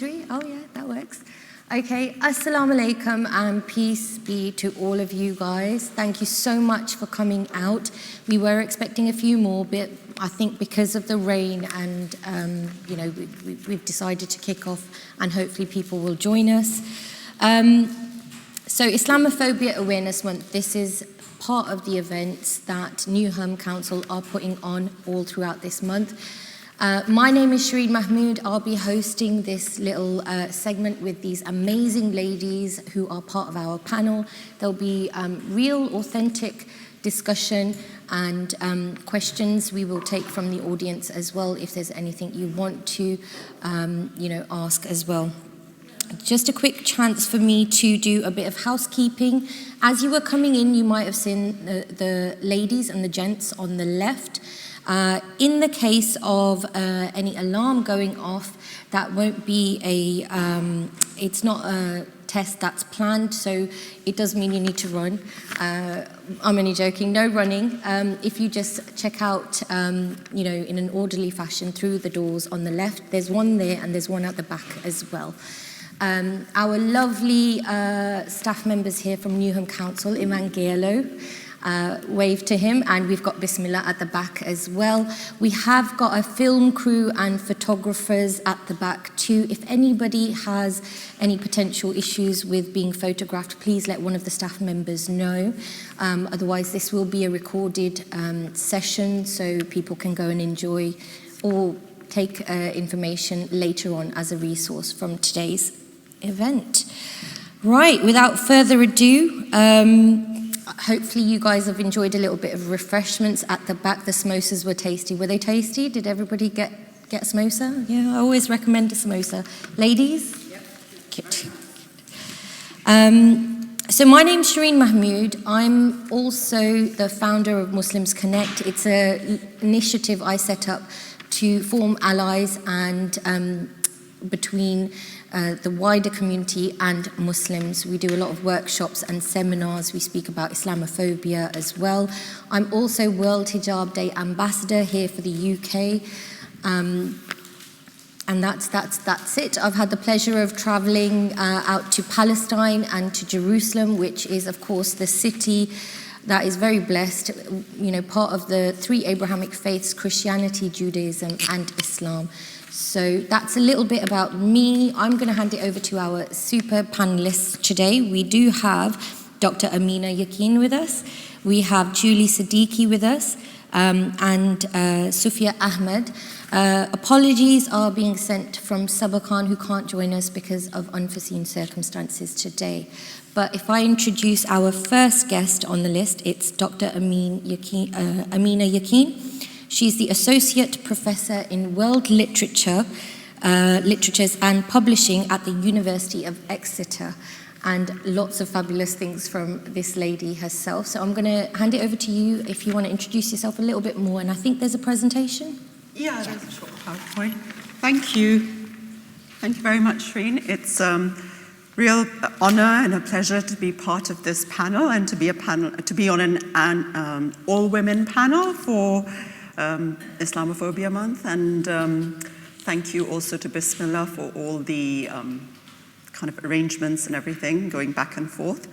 Three? Oh yeah, that works. Okay, Assalamu alaikum and peace be to all of you guys. Thank you so much for coming out. We were expecting a few more, but I think because of the rain and we've decided to kick off and hopefully people will join us. So Islamophobia Awareness Month, this is part of the events that Newham Council are putting on all throughout this month. My name is Shireen Mahmood. I'll be hosting this little segment with these amazing ladies who are part of our panel. There'll be real, authentic discussion and questions we will take from the audience as well if there's anything you want to ask as well. Just a quick chance for me to do a bit of housekeeping. As you were coming in, you might have seen the ladies and the gents on the left. In the case of any alarm going off, that won't be it's not a test that's planned, so it does mean you need to run. I'm only joking, no running. If you just check out, in an orderly fashion through the doors on the left, there's one there and there's one at the back as well. Our lovely staff members here from Newham Council, Iman Gielo, wave to him, and we've got Bismillah at the back as well. We have got a film crew and photographers at the back too. If anybody has any potential issues with being photographed, please let one of the staff members know. Otherwise, this will be a recorded session, so people can go and enjoy or take information later on as a resource from today's event. Right, without further ado, hopefully you guys have enjoyed a little bit of refreshments at the back. The samosas were tasty. Were they tasty? Did everybody get a samosa? Yeah, I always recommend a samosa. Ladies? Yep. Cute. So my name's Shireen Mahmood. I'm also the founder of Muslims Connect. It's an initiative I set up to form allies and between the wider community and Muslims. We do a lot of workshops and seminars. We speak about Islamophobia as well. I'm also World Hijab Day Ambassador here for the UK. And that's it. I've had the pleasure of traveling out to Palestine and to Jerusalem, which is, of course, the city that is very blessed, part of the three Abrahamic faiths, Christianity, Judaism, and Islam. So that's a little bit about me. I'm going to hand it over to our super panelists today. We do have Dr. Amina Yaqeen with us. We have Julie Siddiqui with us and Sufia Ahmed. Apologies are being sent from Sabah Khan, who can't join us because of unforeseen circumstances today. But if I introduce our first guest on the list, it's Dr. Amina Yaqeen. She's the Associate Professor in World Literatures and Publishing at the University of Exeter, and lots of fabulous things from this lady herself. So I'm going to hand it over to you if you want to introduce yourself a little bit more, and I think there's a presentation. Yeah, there's a short PowerPoint. Thank you. Thank you very much, Shireen. It's real honor and a pleasure to be part of this panel and to be on an all-women panel for Islamophobia Month, and thank you also to Bismillah for all the kind of arrangements and everything going back and forth,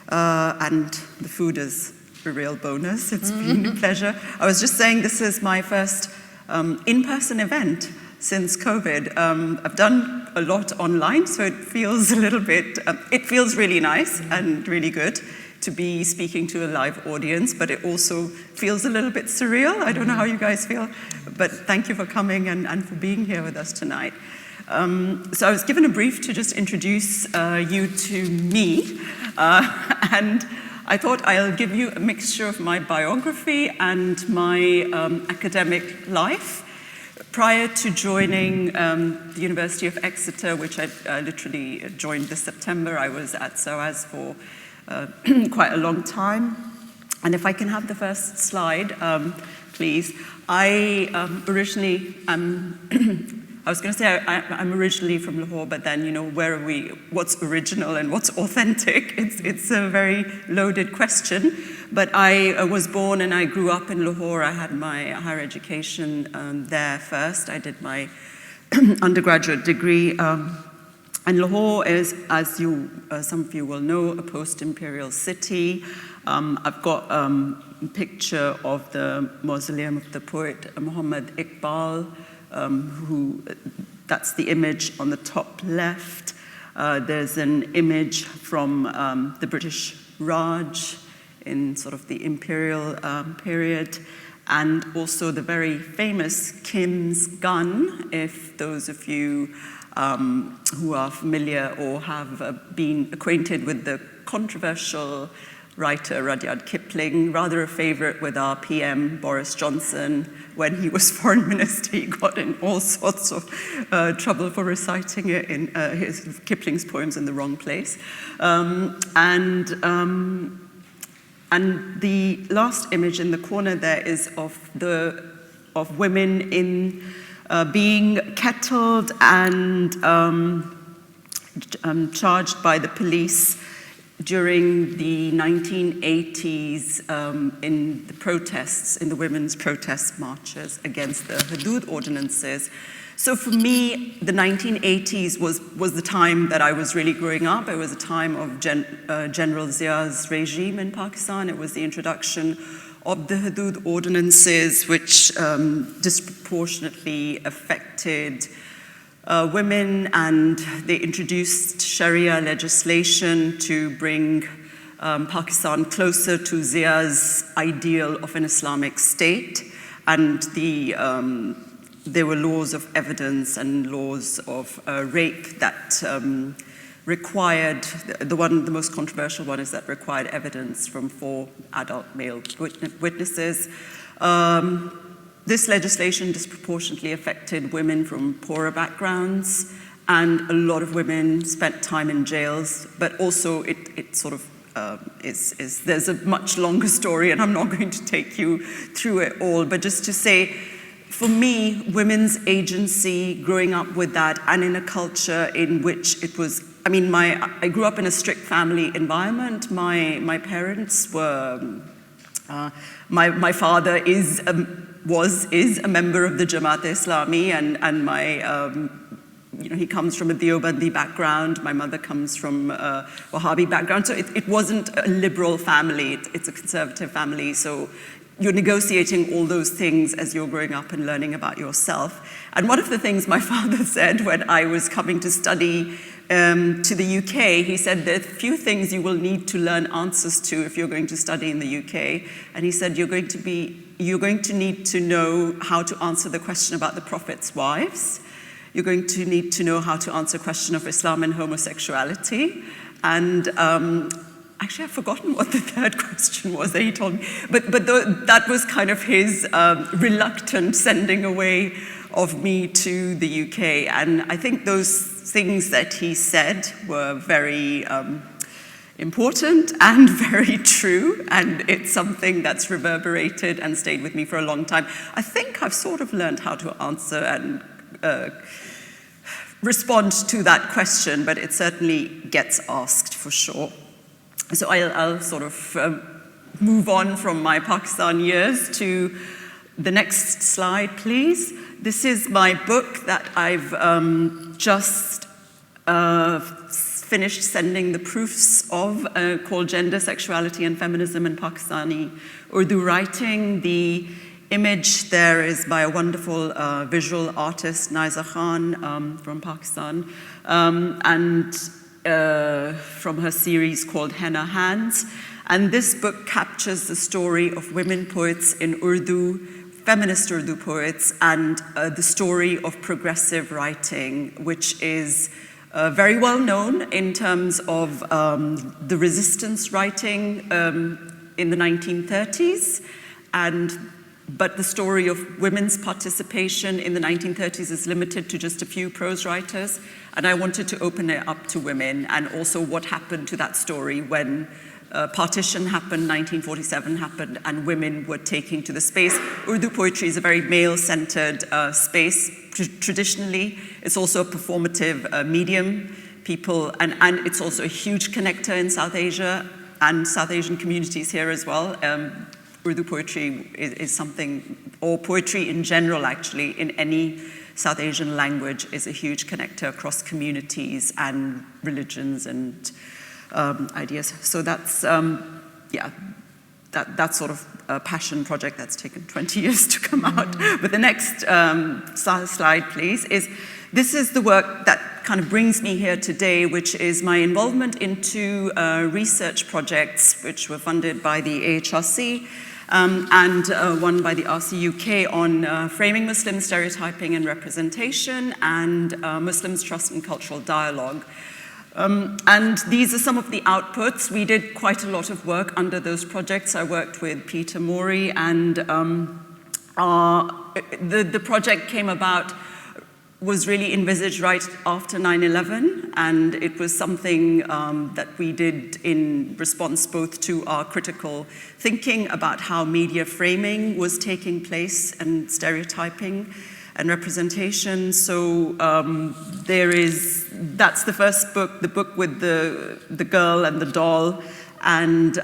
and the food is a real bonus. It's been a pleasure. I was just saying this is my first in-person event since COVID. I've done a lot online, so it feels a little bit, it feels really nice and really good to be speaking to a live audience, but it also feels a little bit surreal. I don't know how you guys feel, but thank you for coming and for being here with us tonight. So I was given a brief to just introduce you to me, and I thought I'll give you a mixture of my biography and my academic life. Prior to joining the University of Exeter, which I literally joined this September, I was at SOAS for quite a long time. And if I can have the first slide, please. I originally I was going to say I'm originally from Lahore, but then, where are we? What's original and what's authentic? It's a very loaded question. But I was born and I grew up in Lahore. I had my higher education there first. I did my undergraduate degree And Lahore is, as some of you will know, a post-imperial city. I've got a picture of the mausoleum of the poet Muhammad Iqbal, that's the image on the top left. There's an image from the British Raj in sort of the imperial period, and also the very famous Kim's gun, if those of you who are familiar or have been acquainted with the controversial writer Rudyard Kipling, rather a favorite with our PM Boris Johnson. When he was foreign minister, he got in all sorts of trouble for reciting it in his Kipling's poems in the wrong place. And the last image in the corner there is of women in being kettled and charged by the police during the 1980s in the protests, in the women's protest marches against the Hudud ordinances. So for me, the 1980s was the time that I was really growing up. It was a time of General Zia's regime in Pakistan. It was the introduction of the Hudud ordinances, which disproportionately affected women, and they introduced Sharia legislation to bring Pakistan closer to Zia's ideal of an Islamic state. And there were laws of evidence and laws of rape that required, the most controversial one is that required evidence from 4 adult male witnesses. This legislation disproportionately affected women from poorer backgrounds, and a lot of women spent time in jails, but also it sort of there's a much longer story, and I'm not going to take you through it all, but just to say, for me, women's agency, growing up with that, and in a culture in which it was, I mean, I grew up in a strict family environment. My parents were, my father is a member of the Jamaat-e-Islami, and my, he comes from a Deobandi background. My mother comes from a Wahhabi background. So it wasn't a liberal family. It's a conservative family. So you're negotiating all those things as you're growing up and learning about yourself. And one of the things my father said when I was coming to study to the UK, he said there are few things you will need to learn answers to if you're going to study in the UK. And he said you're going to need to know how to answer the question about the Prophet's wives. You're going to need to know how to answer a question of Islam and homosexuality. And actually, I've forgotten what the third question was that he told me. But that was kind of his reluctant sending away of me to the UK. And I think those things that he said were very important and very true, and it's something that's reverberated and stayed with me for a long time. I think I've sort of learned how to answer and respond to that question, but it certainly gets asked for sure. So I'll sort of move on from my Pakistan years to the next slide, please. This is my book that I've just finished sending the proofs of, called Gender, Sexuality and Feminism in Pakistani Urdu Writing. The image there is by a wonderful visual artist, Naiza Khan, from Pakistan, and from her series called Henna Hands. And this book captures the story of women poets in Urdu, feminist Urdu poets, and the story of progressive writing, which is very well known in terms of the resistance writing in the 1930s, but the story of women's participation in the 1930s is limited to just a few prose writers, and I wanted to open it up to women, and also what happened to that story when partition happened, 1947 happened, and women were taking to the space. Urdu poetry is a very male-centered space. Traditionally, it's also a performative medium. And it's also a huge connector in South Asia and South Asian communities here as well. Urdu poetry is something, or poetry in general actually, in any South Asian language is a huge connector across communities and religions and ideas. So that's, that's sort of a passion project that's taken 20 years to come out. But the next slide, please, this is the work that kind of brings me here today, which is my involvement in two research projects which were funded by the AHRC and one by the RC UK on framing Muslim stereotyping and representation and Muslims, trust and cultural dialogue. And these are some of the outputs. We did quite a lot of work under those projects. I worked with Peter Morey, and the project came about, was really envisaged right after 9/11, and it was something that we did in response both to our critical thinking about how media framing was taking place and stereotyping and representation. So that's the first book, the book with the girl and the doll. And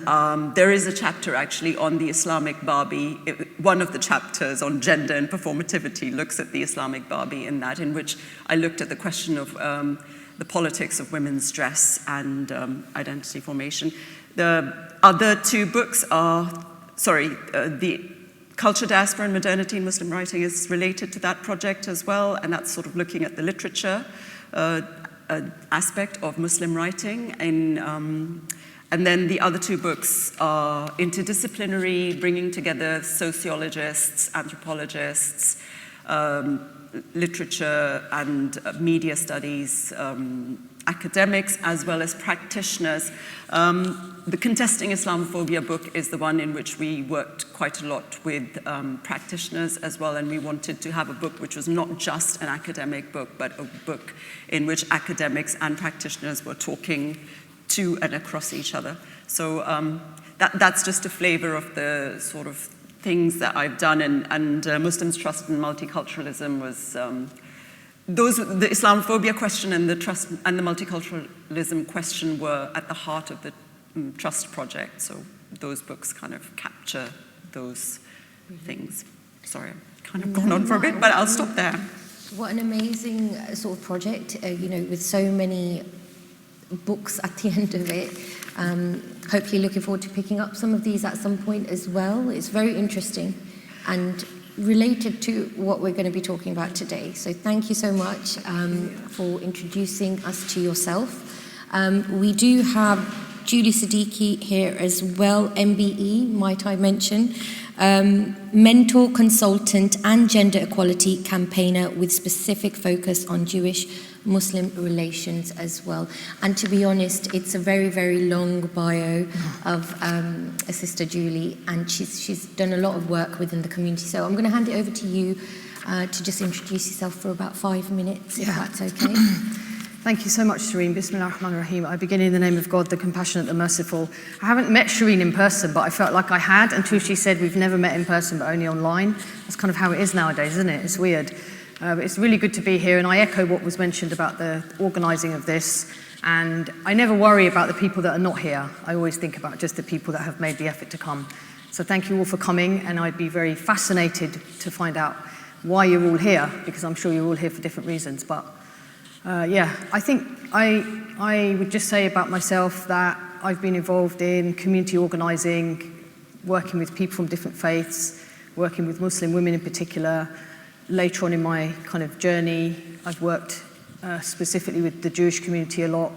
there is a chapter actually on the Islamic Barbie. One of the chapters on gender and performativity looks at the Islamic Barbie in which I looked at the question of the politics of women's dress and identity formation. The other two books are, the Culture, Diaspora and Modernity in Muslim Writing is related to that project as well, and that's sort of looking at the literature aspect of Muslim writing. And then the other two books are interdisciplinary, bringing together sociologists, anthropologists, literature and media studies, academics, as well as practitioners. The Contesting Islamophobia book is the one in which we worked quite a lot with practitioners as well, and we wanted to have a book which was not just an academic book, but a book in which academics and practitioners were talking to and across each other. So that's just a flavor of the sort of things that I've done, and Muslims, Trust and Multiculturalism was, the Islamophobia question and the trust and the multiculturalism question were at the heart of the Trust project, so those books kind of capture those things. Sorry, I've kind of gone on for a bit, but I'll stop there. What an amazing sort of project, with so many books at the end of it. Hopefully looking forward to picking up some of these at some point as well. It's very interesting and related to what we're going to be talking about today. So thank you so much for introducing us to yourself. We do have Julie Siddiqui here as well, MBE, might I mention, mentor, consultant and gender equality campaigner with specific focus on Jewish-Muslim relations as well. And to be honest, it's a very, very long bio of Sister Julie, and she's done a lot of work within the community. So I'm going to hand it over to you to just introduce yourself for about 5 minutes, if that's okay. Thank you so much, Shireen. Bismillah ar-Rahman ar-Rahim. I begin in the name of God, the compassionate, the merciful. I haven't met Shireen in person, but I felt like I had until she said we've never met in person, but only online. That's kind of how it is nowadays, isn't it? It's weird. But it's really good to be here, and I echo what was mentioned about the organising of this. And I never worry about the people that are not here. I always think about just the people that have made the effort to come. So thank you all for coming, and I'd be very fascinated to find out why you're all here, because I'm sure you're all here for different reasons. But I think I would just say about myself that I've been involved in community organising, working with people from different faiths, working with Muslim women in particular. Later on in my kind of journey, I've worked specifically with the Jewish community a lot,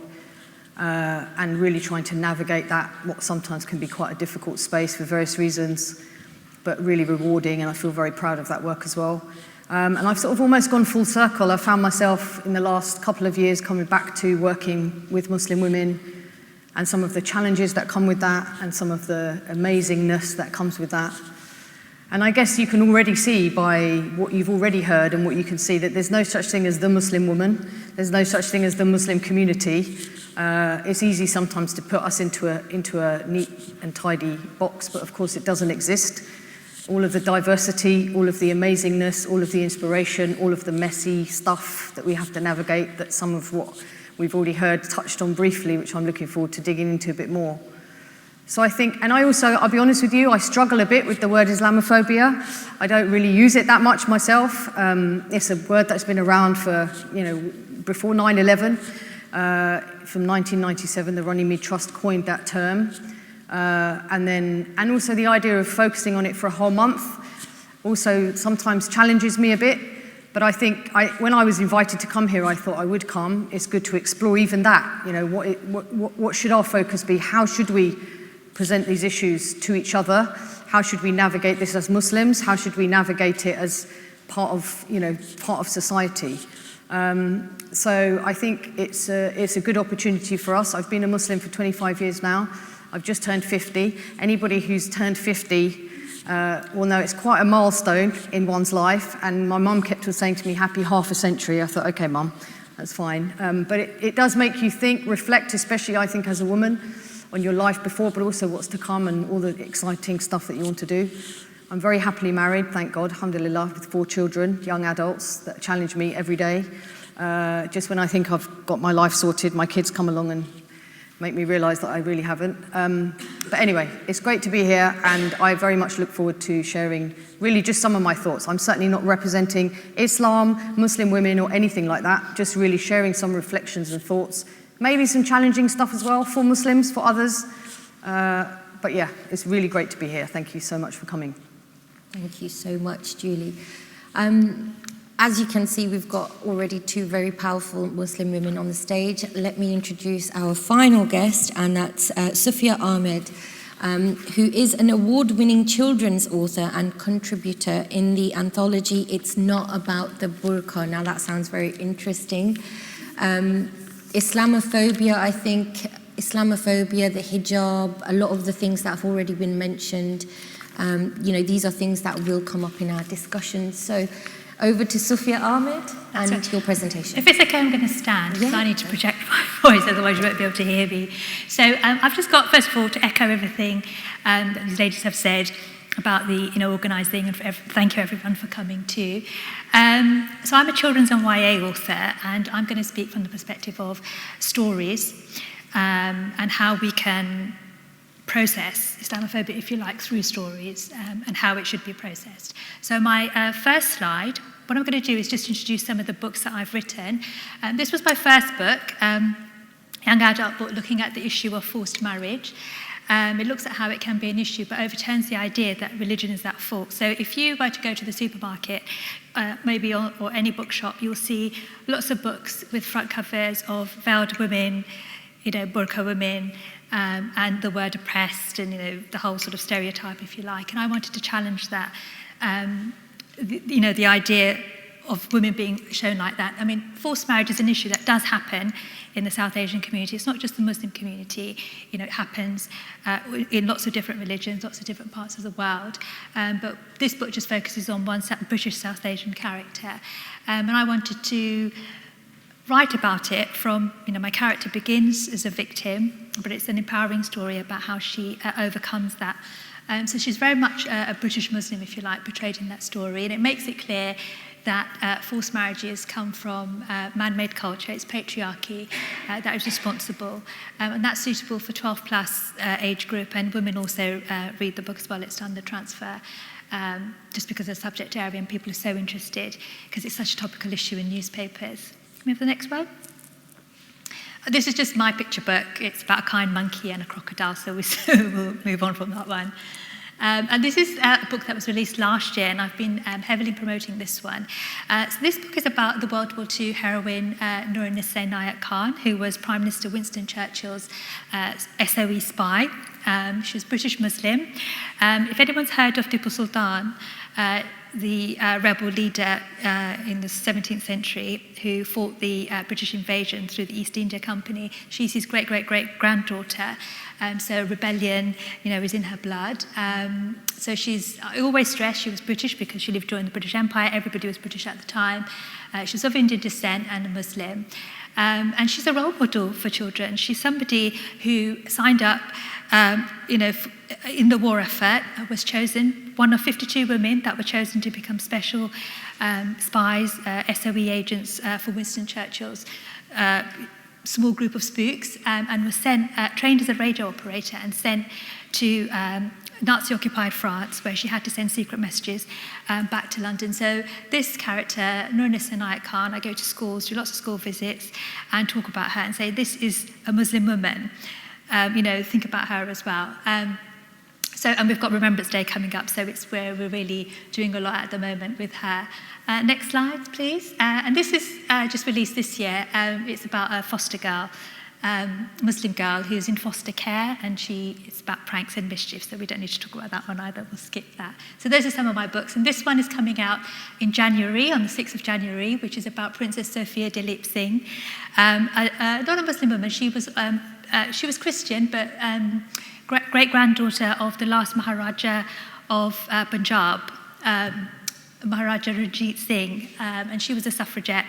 and really trying to navigate that, what sometimes can be quite a difficult space for various reasons, but really rewarding, and I feel very proud of that work as well. And I've sort of almost gone full circle. I found myself in the last couple of years coming back to working with Muslim women and some of the challenges that come with that and some of the amazingness that comes with that. And I guess you can already see by what you've already heard and what you can see that there's no such thing as the Muslim woman. There's no such thing as the Muslim community. It's easy sometimes to put us into a neat and tidy box, but of course it doesn't exist. All of the diversity, all of the amazingness, all of the inspiration, all of the messy stuff that we have to navigate, that some of what we've already heard touched on briefly, which I'm looking forward to digging into a bit more. So I think, and I'll be honest with you, I struggle a bit with the word Islamophobia. I don't really use it that much myself. It's a word that's been around for, before 9/11. From 1997, the Runnymede Trust coined that term. And also the idea of focusing on it for a whole month also sometimes challenges me a bit. But I think when I was invited to come here, I thought I would come. It's good to explore even that. What should our focus be? How should we present these issues to each other? How should we navigate this as Muslims? How should we navigate it as part of society? So I think it's a good opportunity for us. I've been a Muslim for 25 years now. I've just turned 50. Anybody who's turned 50 will know it's quite a milestone in one's life. And my mum kept on saying to me, happy half a century. I thought, okay, mum, that's fine. But it does make you think, reflect, especially I think as a woman, on your life before, but also what's to come and all the exciting stuff that you want to do. I'm very happily married, thank God, alhamdulillah, with 4 children, young adults that challenge me every day. Just when I think I've got my life sorted, my kids come along and make me realise that I really haven't. But anyway, it's great to be here, and I very much look forward to sharing really just some of my thoughts. I'm certainly not representing Islam, Muslim women, or anything like that, just really sharing some reflections and thoughts. Maybe some challenging stuff as well for Muslims, for others. But yeah, it's really great to be here. Thank you so much for coming. Thank you so much, Julie. As you can see, we've got already 2 very powerful Muslim women on the stage. Let me introduce our final guest, and that's Sufia Ahmed, who is an award-winning children's author and contributor in the anthology It's Not About the Burqa. Now that sounds very interesting. Islamophobia, I think, the hijab, a lot of the things that have already been mentioned, these are things that will come up in our discussions. So over to Sufia Ahmed and your presentation. If it's okay, I'm going to stand because I need to project my voice, otherwise you won't be able to hear me. So I've just got, first of all, to echo everything that these ladies have said about the organising, and thank you everyone for coming too. So I'm a children's and YA author, and I'm going to speak from the perspective of stories and how we can process Islamophobia, if you like, through stories and how it should be processed. So my first slide, what I'm going to do is just introduce some of the books that I've written. This was my first book, young adult book looking at the issue of forced marriage. It looks at how it can be an issue, but overturns the idea that religion is at fault. So if you were to go to the supermarket, maybe or any bookshop, you'll see lots of books with front covers of veiled women, burqa women, and the word oppressed, and the whole sort of stereotype, if you like. And I wanted to challenge that, the idea of women being shown like that. I mean, forced marriage is an issue that does happen in the South Asian community. It's not just the Muslim community. It happens in lots of different religions, lots of different parts of the world. But this book just focuses on one British South Asian character. And I wanted to write about it from, my character begins as a victim, but it's an empowering story about how she overcomes that. So she's very much a British Muslim, if you like, portrayed in that story. And it makes it clear that forced marriages come from man-made culture. It's patriarchy that is responsible. And that's suitable for 12 plus age group. And women also read the book as well. It's done the transfer just because of the subject area and people are so interested because it's such a topical issue in newspapers. Can we have the next one? This is just my picture book. It's about a kind monkey and a crocodile, so we'll move on from that one. And this is a book that was released last year, and I've been heavily promoting this one. So this book is about the World War II heroine Noor-e-Nissa Inayat Khan, who was Prime Minister Winston Churchill's SOE spy. She was British Muslim. If anyone's heard of Tipu Sultan, the rebel leader in the 17th century who fought the British invasion through the East India Company, she's his great-great-great-granddaughter. So rebellion, is in her blood. So I always stress she was British because she lived during the British Empire. Everybody was British at the time. She's of Indian descent and a Muslim. And she's a role model for children. She's somebody who signed up, in the war effort, was chosen, one of 52 women that were chosen to become special spies, SOE agents for Winston Churchill's small group of spooks and was trained as a radio operator and sent to Nazi-occupied France, where she had to send secret messages back to London. So this character, Noor-Nissa Inayat Khan, I go to schools, do lots of school visits, and talk about her and say, this is a Muslim woman. Think about her as well. And we've got Remembrance Day coming up, so it's where we're really doing a lot at the moment with her. Next slide, please. And this is just released this year. It's about a foster girl, Muslim girl who's in foster care, and it's about pranks and mischief, so we don't need to talk about that one either. We'll skip that. So those are some of my books, and this one is coming out in January, on the 6th of January, which is about Princess Sophia Dilip Singh, not a Muslim woman. She was Christian, but great-granddaughter of the last Maharaja of Punjab, Maharaja Ranjit Singh, and she was a suffragette.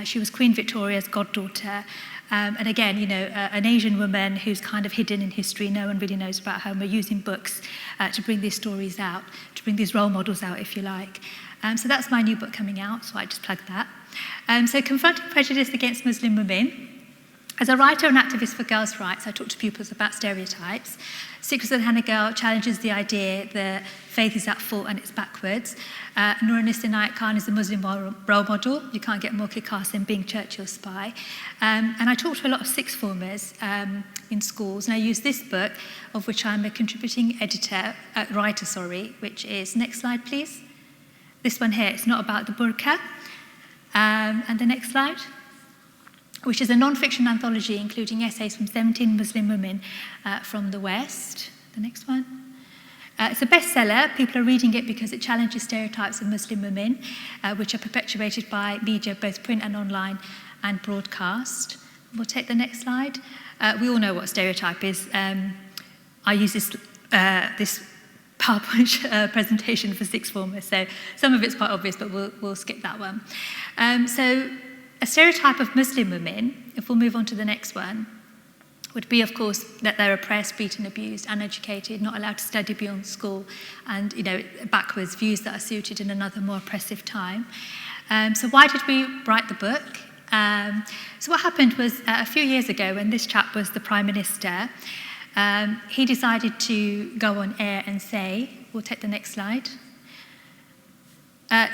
She was Queen Victoria's goddaughter. And again, an Asian woman who's kind of hidden in history. No one really knows about her. And we're using books to bring these stories out, to bring these role models out, if you like. So that's my new book coming out, so I just plugged that. So Confronting Prejudice Against Muslim Women. As a writer and activist for girls' rights, I talk to pupils about stereotypes. Secrets of the Hannah Girl challenges the idea that faith is at fault and it's backwards. Noor-Nissa Inayat Khan is a Muslim role model. You can't get more kick-ass than being Churchill's spy. And I talk to a lot of sixth formers in schools, and I use this book, of which I'm a contributing writer, which is, next slide, please. This one here, it's not about the burqa. And the next slide, which is a non-fiction anthology including essays from 17 Muslim women from the West. The next one. It's a bestseller. People are reading it because it challenges stereotypes of Muslim women, which are perpetuated by media, both print and online, and broadcast. We'll take the next slide. We all know what a stereotype is. I use this PowerPoint presentation for sixth formers, so some of it's quite obvious, but we'll skip that one. So a stereotype of Muslim women, if we'll move on to the next one, would be, of course, that they're oppressed, beaten, abused, uneducated, not allowed to study beyond school, and backwards, views that are suited in another more oppressive time. So why did we write the book? So what happened was a few years ago, when this chap was the Prime Minister, he decided to go on air and say, we'll take the next slide,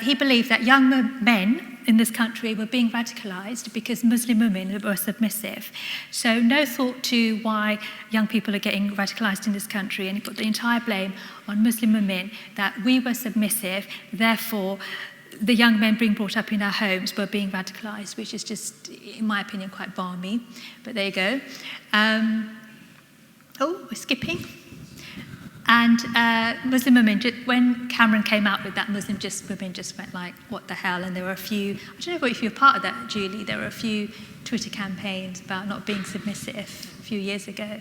he believed that young men in this country were being radicalised because Muslim women were submissive. So no thought to why young people are getting radicalised in this country, and he put the entire blame on Muslim women, that we were submissive, therefore the young men being brought up in our homes were being radicalised, which is just, in my opinion, quite balmy. But there you go. We're skipping. And Muslim women, when Cameron came out with that, women just went like, what the hell? And there were a few, I don't know if you were part of that, Julie, there were a few Twitter campaigns about not being submissive a few years ago.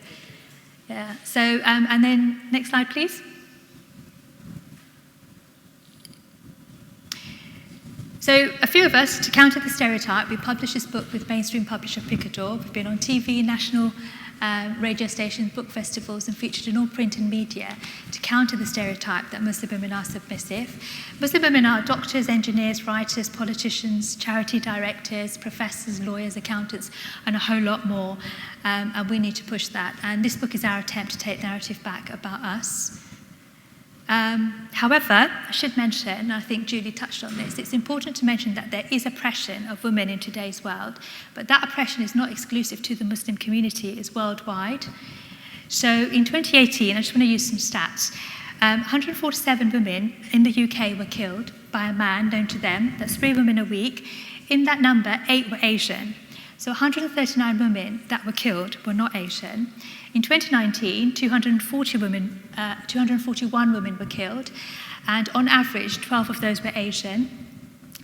Yeah, so, and then next slide, please. So a few of us, to counter the stereotype, we published this book with mainstream publisher Picador. We've been on TV, national radio stations, book festivals, and featured in all print and media to counter the stereotype that Muslim women are submissive. Muslim women are doctors, engineers, writers, politicians, charity directors, professors, lawyers, accountants, and a whole lot more. And we need to push that. And this book is our attempt to take the narrative back about us. However, I should mention, and I think Julie touched on this, it's important to mention that there is oppression of women in today's world, but that oppression is not exclusive to the Muslim community, it's worldwide. So in 2018, I just want to use some stats. 147 women in the UK were killed by a man known to them. That's 3 women a week. In that number, 8 were Asian. So 139 women that were killed were not Asian. In 2019, 241 women were killed, and on average, 12 of those were Asian.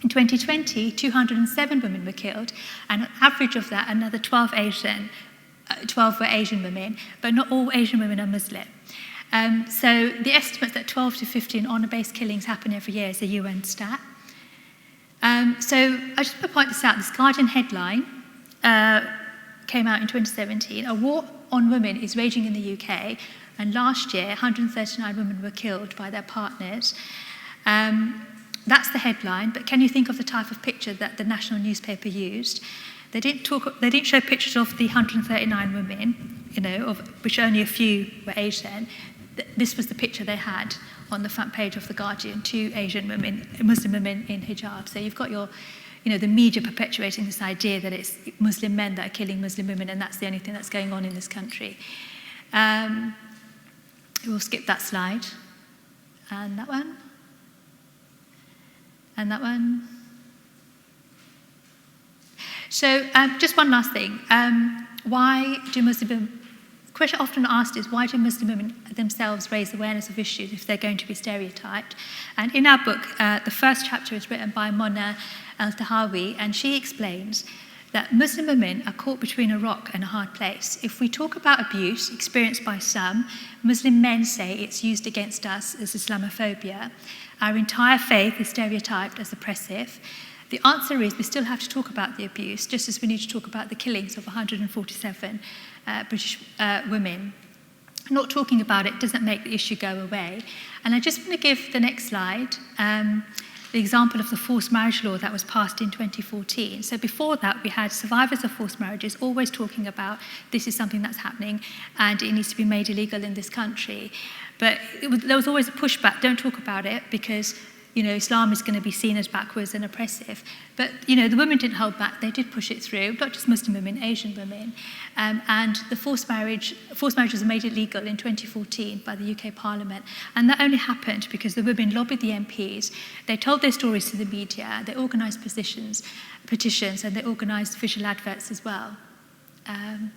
In 2020, 207 women were killed, and on average of that, another 12 were Asian women, but not all Asian women are Muslim. So the estimates that 12 to 15 honour-based killings happen every year is a UN stat. So I just want to point this out. This Guardian headline came out in 2017. A war on women is raging in the UK, and last year 139 women were killed by their partners. That's the headline, but can you think of the type of picture that the national newspaper used? They didn't show pictures of the 139 women, of which only a few were Asian. This was the picture they had on the front page of The Guardian, 2 Asian women, Muslim women in hijab. So you've got the media perpetuating this idea that it's Muslim men that are killing Muslim women, and that's the only thing that's going on in this country. We'll skip that slide. And that one. And that one. So just one last thing. Why do Muslim women, the question often asked is, why do Muslim women themselves raise awareness of issues if they're going to be stereotyped? And in our book, the first chapter is written by Mona El-Tahawi, and she explains that Muslim women are caught between a rock and a hard place. If we talk about abuse experienced by some, Muslim men say it's used against us as Islamophobia. Our entire faith is stereotyped as oppressive. The answer is we still have to talk about the abuse, just as we need to talk about the killings of 147 British women. Not talking about it doesn't make the issue go away. And I just want to give the next slide the example of the forced marriage law that was passed in 2014. So before that, we had survivors of forced marriages always talking about this is something that's happening and it needs to be made illegal in this country. But there was always a pushback, don't talk about it because Islam is going to be seen as backwards and oppressive. But, the women didn't hold back. They did push it through, not just Muslim women, Asian women. And the forced marriage was made illegal in 2014 by the UK Parliament. And that only happened because the women lobbied the MPs. They told their stories to the media. They organised petitions, and they organised visual adverts as well. And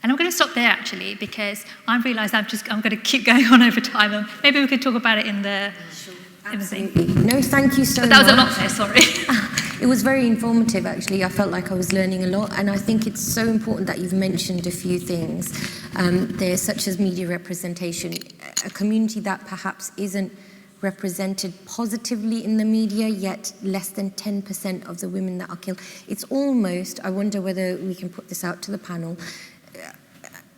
I'm going to stop there, actually, because I realise I'm going to keep going on over time. And maybe we could talk about it in the... Absolutely. No, thank you so much. That was a lot there, sorry. It was very informative, actually. I felt like I was learning a lot, and I think it's so important that you've mentioned a few things there, such as media representation. A community that perhaps isn't represented positively in the media, yet less than 10% of the women that are killed. It's almost, I wonder whether we can put this out to the panel,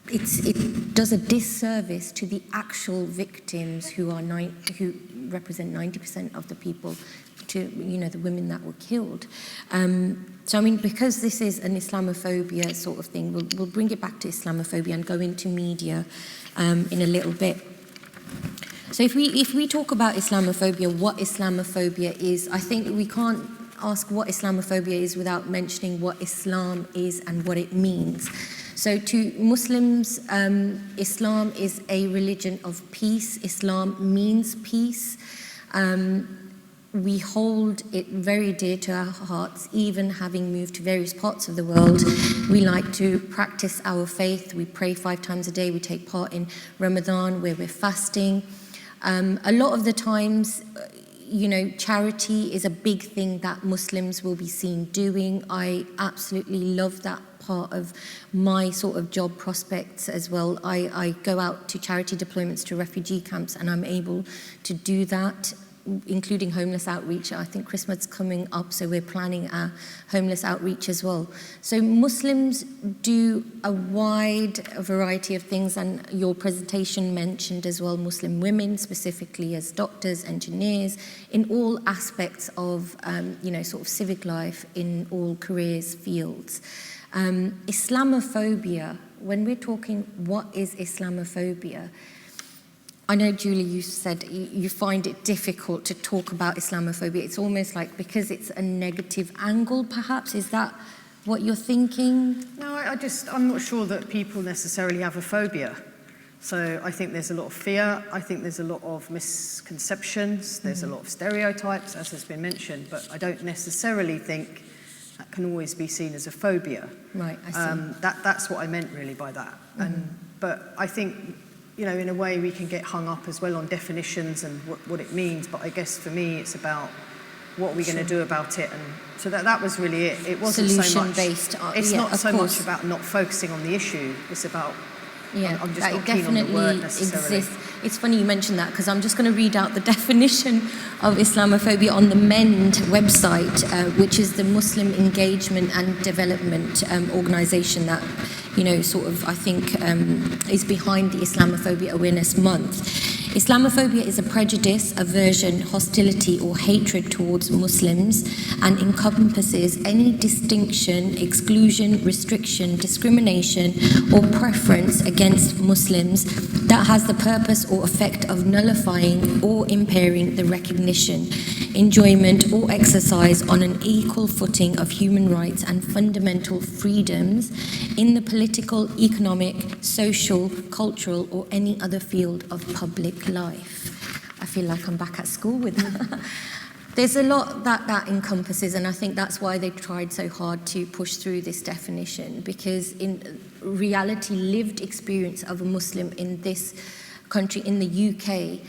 it does a disservice to the actual victims who represent 90% of the people, to the women that were killed. So I mean, because this is an Islamophobia sort of thing, we'll bring it back to Islamophobia and go into media in a little bit. So if we talk about Islamophobia, what Islamophobia is, I think we can't ask what Islamophobia is without mentioning what Islam is and what it means. So to Muslims, Islam is a religion of peace. Islam means peace. We hold it very dear to our hearts, even having moved to various parts of the world. We like to practice our faith. We pray 5 times a day. We take part in Ramadan, where we're fasting. A lot of the times, charity is a big thing that Muslims will be seen doing. I absolutely love that part of my sort of job prospects as well. I go out to charity deployments to refugee camps, and I'm able to do that, including homeless outreach. I think Christmas is coming up, so we're planning our homeless outreach as well. So Muslims do a wide variety of things, and your presentation mentioned as well Muslim women, specifically as doctors, engineers, in all aspects of sort of civic life, in all careers, fields. Islamophobia, when we're talking what is Islamophobia, I know, Julie, you said you find it difficult to talk about Islamophobia. It's almost like because it's a negative angle, perhaps. Is that what you're thinking? No, I'm not sure that people necessarily have a phobia. So I think there's a lot of fear. I think there's a lot of misconceptions. There's a lot of stereotypes, as has been mentioned. But I don't necessarily think that can always be seen as a phobia. Right, I see. That's what I meant really by that. But I think, in a way we can get hung up as well on definitions and what it means. But I guess for me, it's about what are we going to do about it. And so that was really it. It wasn't so much... Solution-based. It's not so course. much about not focusing on the issue. It's about... Yeah, I'm just that not keen on the word necessarily. Exists. It's funny you mentioned that, because I'm just going to read out the definition of Islamophobia on the MEND website, which is the Muslim Engagement and Development organisation that, I think is behind the Islamophobia Awareness Month. Islamophobia is a prejudice, aversion, hostility, or hatred towards Muslims and encompasses any distinction, exclusion, restriction, discrimination, or preference against Muslims that has the purpose or effect of nullifying or impairing the recognition, enjoyment, or exercise on an equal footing of human rights and fundamental freedoms in the political, economic, social, cultural, or any other field of public life. I feel like I'm back at school with that. There's a lot that encompasses, and I think that's why they tried so hard to push through this definition, because in reality, lived experience of a Muslim in this country, in the UK,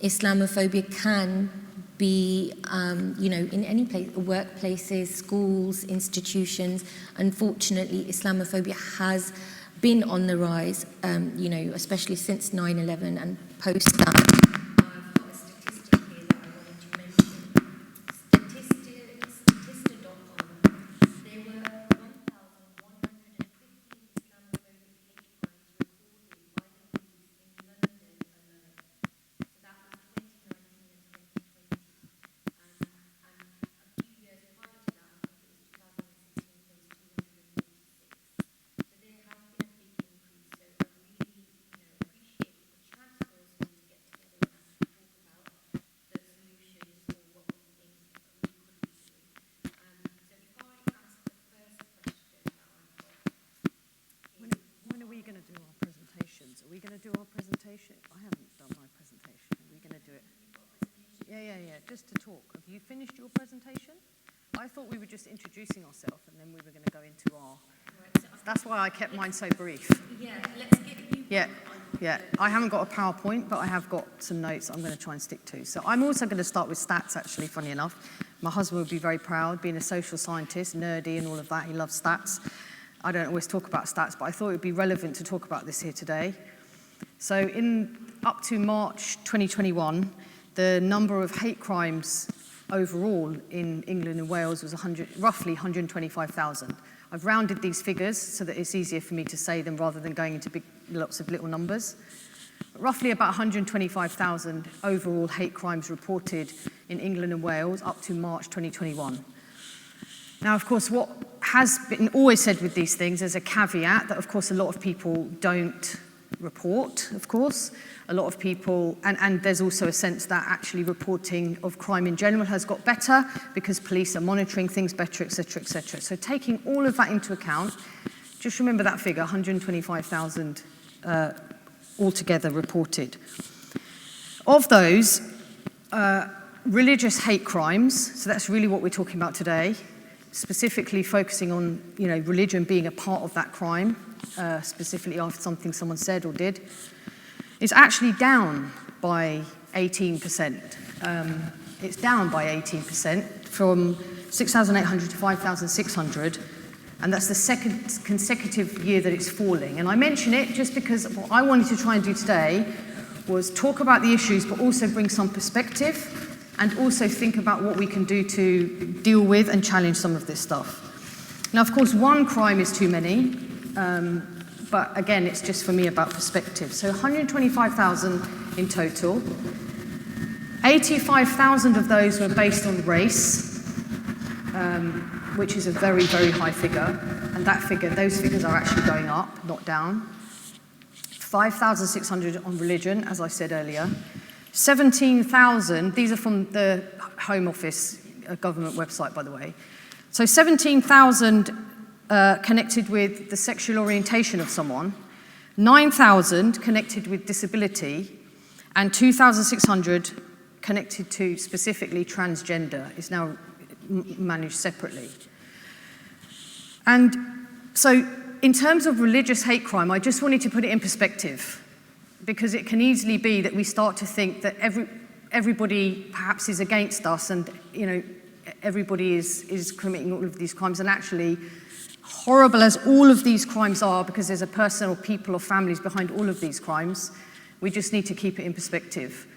Islamophobia can be, in any place, workplaces, schools, institutions. Unfortunately, Islamophobia has been on the rise, especially since 9/11 and post that. I've got a statistic here that I wanted to mention. Statista.com. There were 1,150 Islamophobic hate crimes recorded by the police in London alone. So that was 2019 and 2020. And a few years prior to that, I think it was 2016, there was 246. So there has been a big increase. So I really, appreciate the chance for us all to get together and talk about the solutions or what we think we could be doing. So if I ask the first question that I've got. When are we going to do our presentations? Are we going to do our presentation? I haven't done my presentation. Are we going to do it? Yeah. Just to talk. Have you finished your presentation? I thought we were just introducing ourselves and then we were going to go into our... That's why I kept mine so brief. Yeah, let's get you. Yeah. I haven't got a PowerPoint, but I have got some notes I'm going to try and stick to. So I'm also going to start with stats, actually, funny enough. My husband would be very proud, being a social scientist, nerdy and all of that. He loves stats. I don't always talk about stats, but I thought it would be relevant to talk about this here today. So up to March 2021, the number of hate crimes overall in England and Wales was roughly 125,000. I've rounded these figures so that it's easier for me to say them rather than going into lots of little numbers. But roughly about 125,000 overall hate crimes reported in England and Wales up to March 2021. Now, of course, what has been always said with these things is a caveat that, of course, a lot of people don't report, of course. A lot of people, and there's also a sense that actually reporting of crime in general has got better because police are monitoring things better, etc., etc. So taking all of that into account, just remember that figure, 125,000 altogether reported. Of those, religious hate crimes, so that's really what we're talking about today, specifically focusing on, religion being a part of that crime, specifically after something someone said or did, is actually down by 18%. It's down by 18% from 6,800 to 5,600, and that's the second consecutive year that it's falling. And I mention it just because what I wanted to try and do today was talk about the issues, but also bring some perspective and also think about what we can do to deal with and challenge some of this stuff. Now, of course, one crime is too many, but again, it's just for me about perspective. So 125,000 in total. 85,000 of those were based on race, which is a very, very high figure. And those figures are actually going up, not down. 5,600 on religion, as I said earlier. 17,000, these are from the Home Office government website, by the way. So 17,000 connected with the sexual orientation of someone, 9,000 connected with disability, and 2,600 connected to specifically transgender is now managed separately. And so in terms of religious hate crime, I just wanted to put it in perspective, because it can easily be that we start to think that everybody perhaps is against us and, everybody is committing all of these crimes. And actually, horrible as all of these crimes are, because there's a person or people or families behind all of these crimes, we just need to keep it in perspective.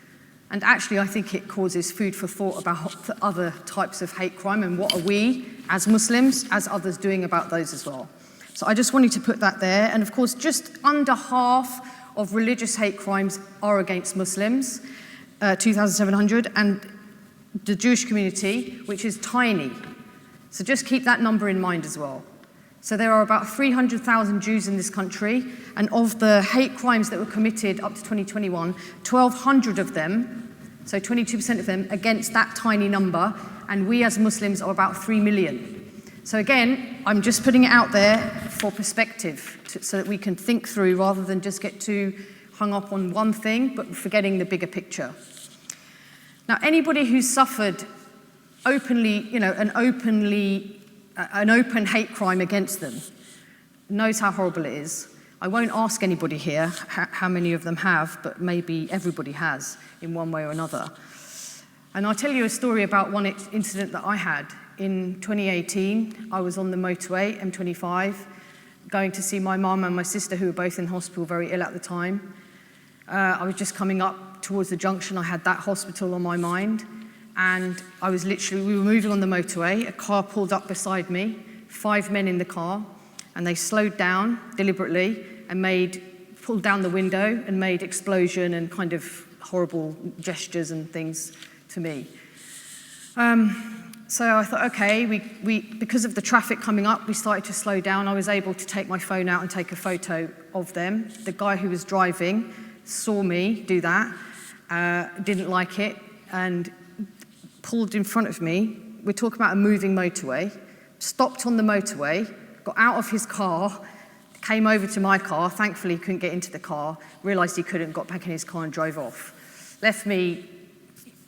And actually, I think it causes food for thought about other types of hate crime and what are we, as Muslims, as others, doing about those as well. So I just wanted to put that there. And of course, just under half of religious hate crimes are against Muslims, 2,700, and the Jewish community, which is tiny. So just keep that number in mind as well. So there are about 300,000 Jews in this country, and of the hate crimes that were committed up to 2021, 1,200 of them, so 22% of them, against that tiny number, and we as Muslims are about 3 million. So again, I'm just putting it out there for perspective, so that we can think through rather than just get too hung up on one thing, but forgetting the bigger picture. Now, anybody who's suffered openly, an open hate crime against them knows how horrible it is. I won't ask anybody here how many of them have, but maybe everybody has in one way or another. And I'll tell you a story about one incident that I had. In 2018, I was on the motorway, M25, going to see my mum and my sister, who were both in hospital, very ill at the time. I was just coming up towards the junction. I had that hospital on my mind. And we were moving on the motorway. A car pulled up beside me, 5 men in the car, and they slowed down deliberately and pulled down the window and made explosion and kind of horrible gestures and things to me. So I thought, okay, because of the traffic coming up, we started to slow down. I was able to take my phone out and take a photo of them. The guy who was driving saw me do that, didn't like it, and pulled in front of me. We're talking about a moving motorway, stopped on the motorway, got out of his car, came over to my car. Thankfully, he couldn't get into the car, realized he couldn't, got back in his car and drove off. Left me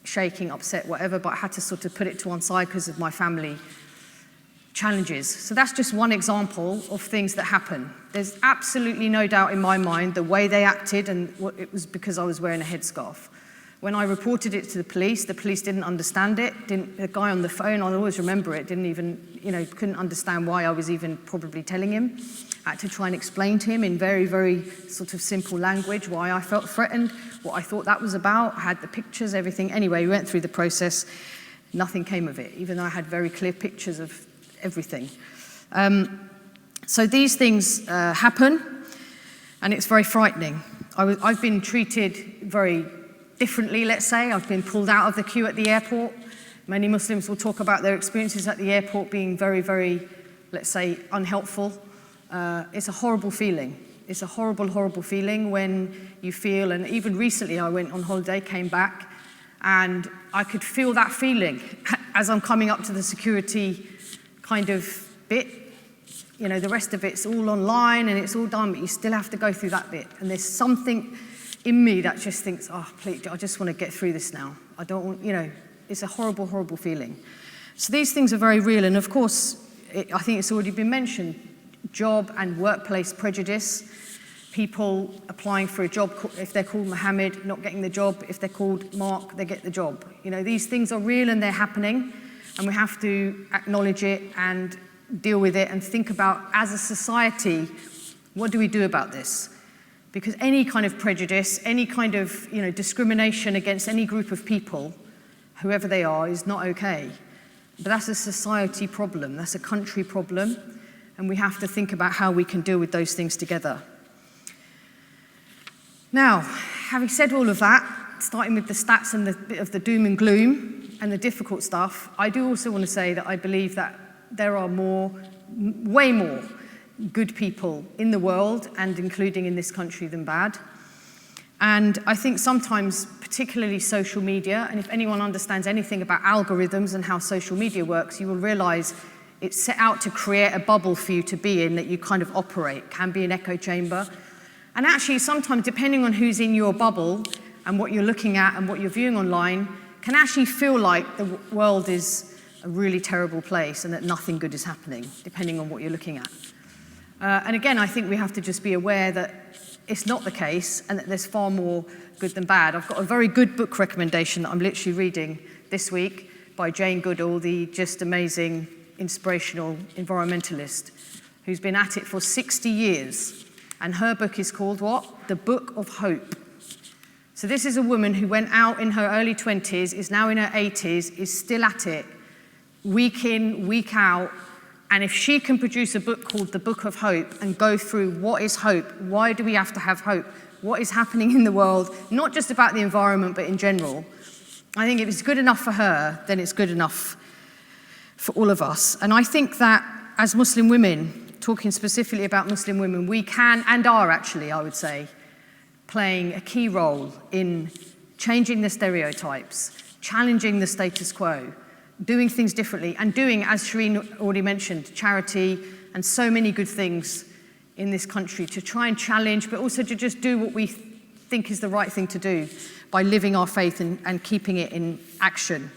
shaking, upset, whatever, but I had to sort of put it to one side because of my family challenges. So that's just one example of things that happen. There's absolutely no doubt in my mind the way they acted, and it was because I was wearing a headscarf. When I reported it to the police didn't understand it. The guy on the phone, I'll always remember it, didn't even, couldn't understand why I was even probably telling him. I had to try and explain to him in very, very sort of simple language why I felt threatened, what I thought that was about. I had the pictures, everything. Anyway, we went through the process. Nothing came of it, even though I had very clear pictures of everything. So these things happen, and it's very frightening. I've been treated very differently, let's say. I've been pulled out of the queue at the airport. Many Muslims will talk about their experiences at the airport being very, very, let's say, unhelpful. It's a horrible feeling. It's a horrible, horrible feeling when you feel, and even recently I went on holiday, came back, and I could feel that feeling as I'm coming up to the security kind of bit. The rest of it's all online and it's all done, but you still have to go through that bit. And there's something in me that just thinks, oh, please, I just want to get through this now. I don't want, it's a horrible, horrible feeling. So these things are very real. And of course, I think it's already been mentioned, job and workplace prejudice. People applying for a job, if they're called Mohammed, not getting the job. If they're called Mark, they get the job. These things are real and they're happening. And we have to acknowledge it and deal with it and think about, as a society, what do we do about this? Because any kind of prejudice, any kind of discrimination against any group of people, whoever they are, is not okay. But that's a society problem, that's a country problem, and we have to think about how we can deal with those things together. Now, having said all of that, starting with the stats and the bit of the doom and gloom and the difficult stuff, I do also want to say that I believe that there are way more good people in the world, and including in this country, than bad. And I think sometimes, particularly social media, and if anyone understands anything about algorithms and how social media works, you will realize it's set out to create a bubble for you to be in that you kind of operate, can be an echo chamber. And actually, sometimes, depending on who's in your bubble and what you're looking at and what you're viewing online, can actually feel like the world is a really terrible place and that nothing good is happening, depending on what you're looking at. And again, I think we have to just be aware that it's not the case and that there's far more good than bad. I've got a very good book recommendation that I'm literally reading this week by Jane Goodall, the just amazing, inspirational environmentalist who's been at it for 60 years. And her book is called what? The Book of Hope. So this is a woman who went out in her early 20s, is now in her 80s, is still at it, week in, week out. And if she can produce a book called The Book of Hope and go through what is hope, why do we have to have hope, what is happening in the world, not just about the environment, but in general. I think if it's good enough for her, then it's good enough for all of us. And I think that as Muslim women, talking specifically about Muslim women, we can and are actually, I would say, playing a key role in changing the stereotypes, challenging the status quo, doing things differently, and doing, as Shireen already mentioned, charity and so many good things in this country to try and challenge, but also to just do what we think is the right thing to do by living our faith and keeping it in action.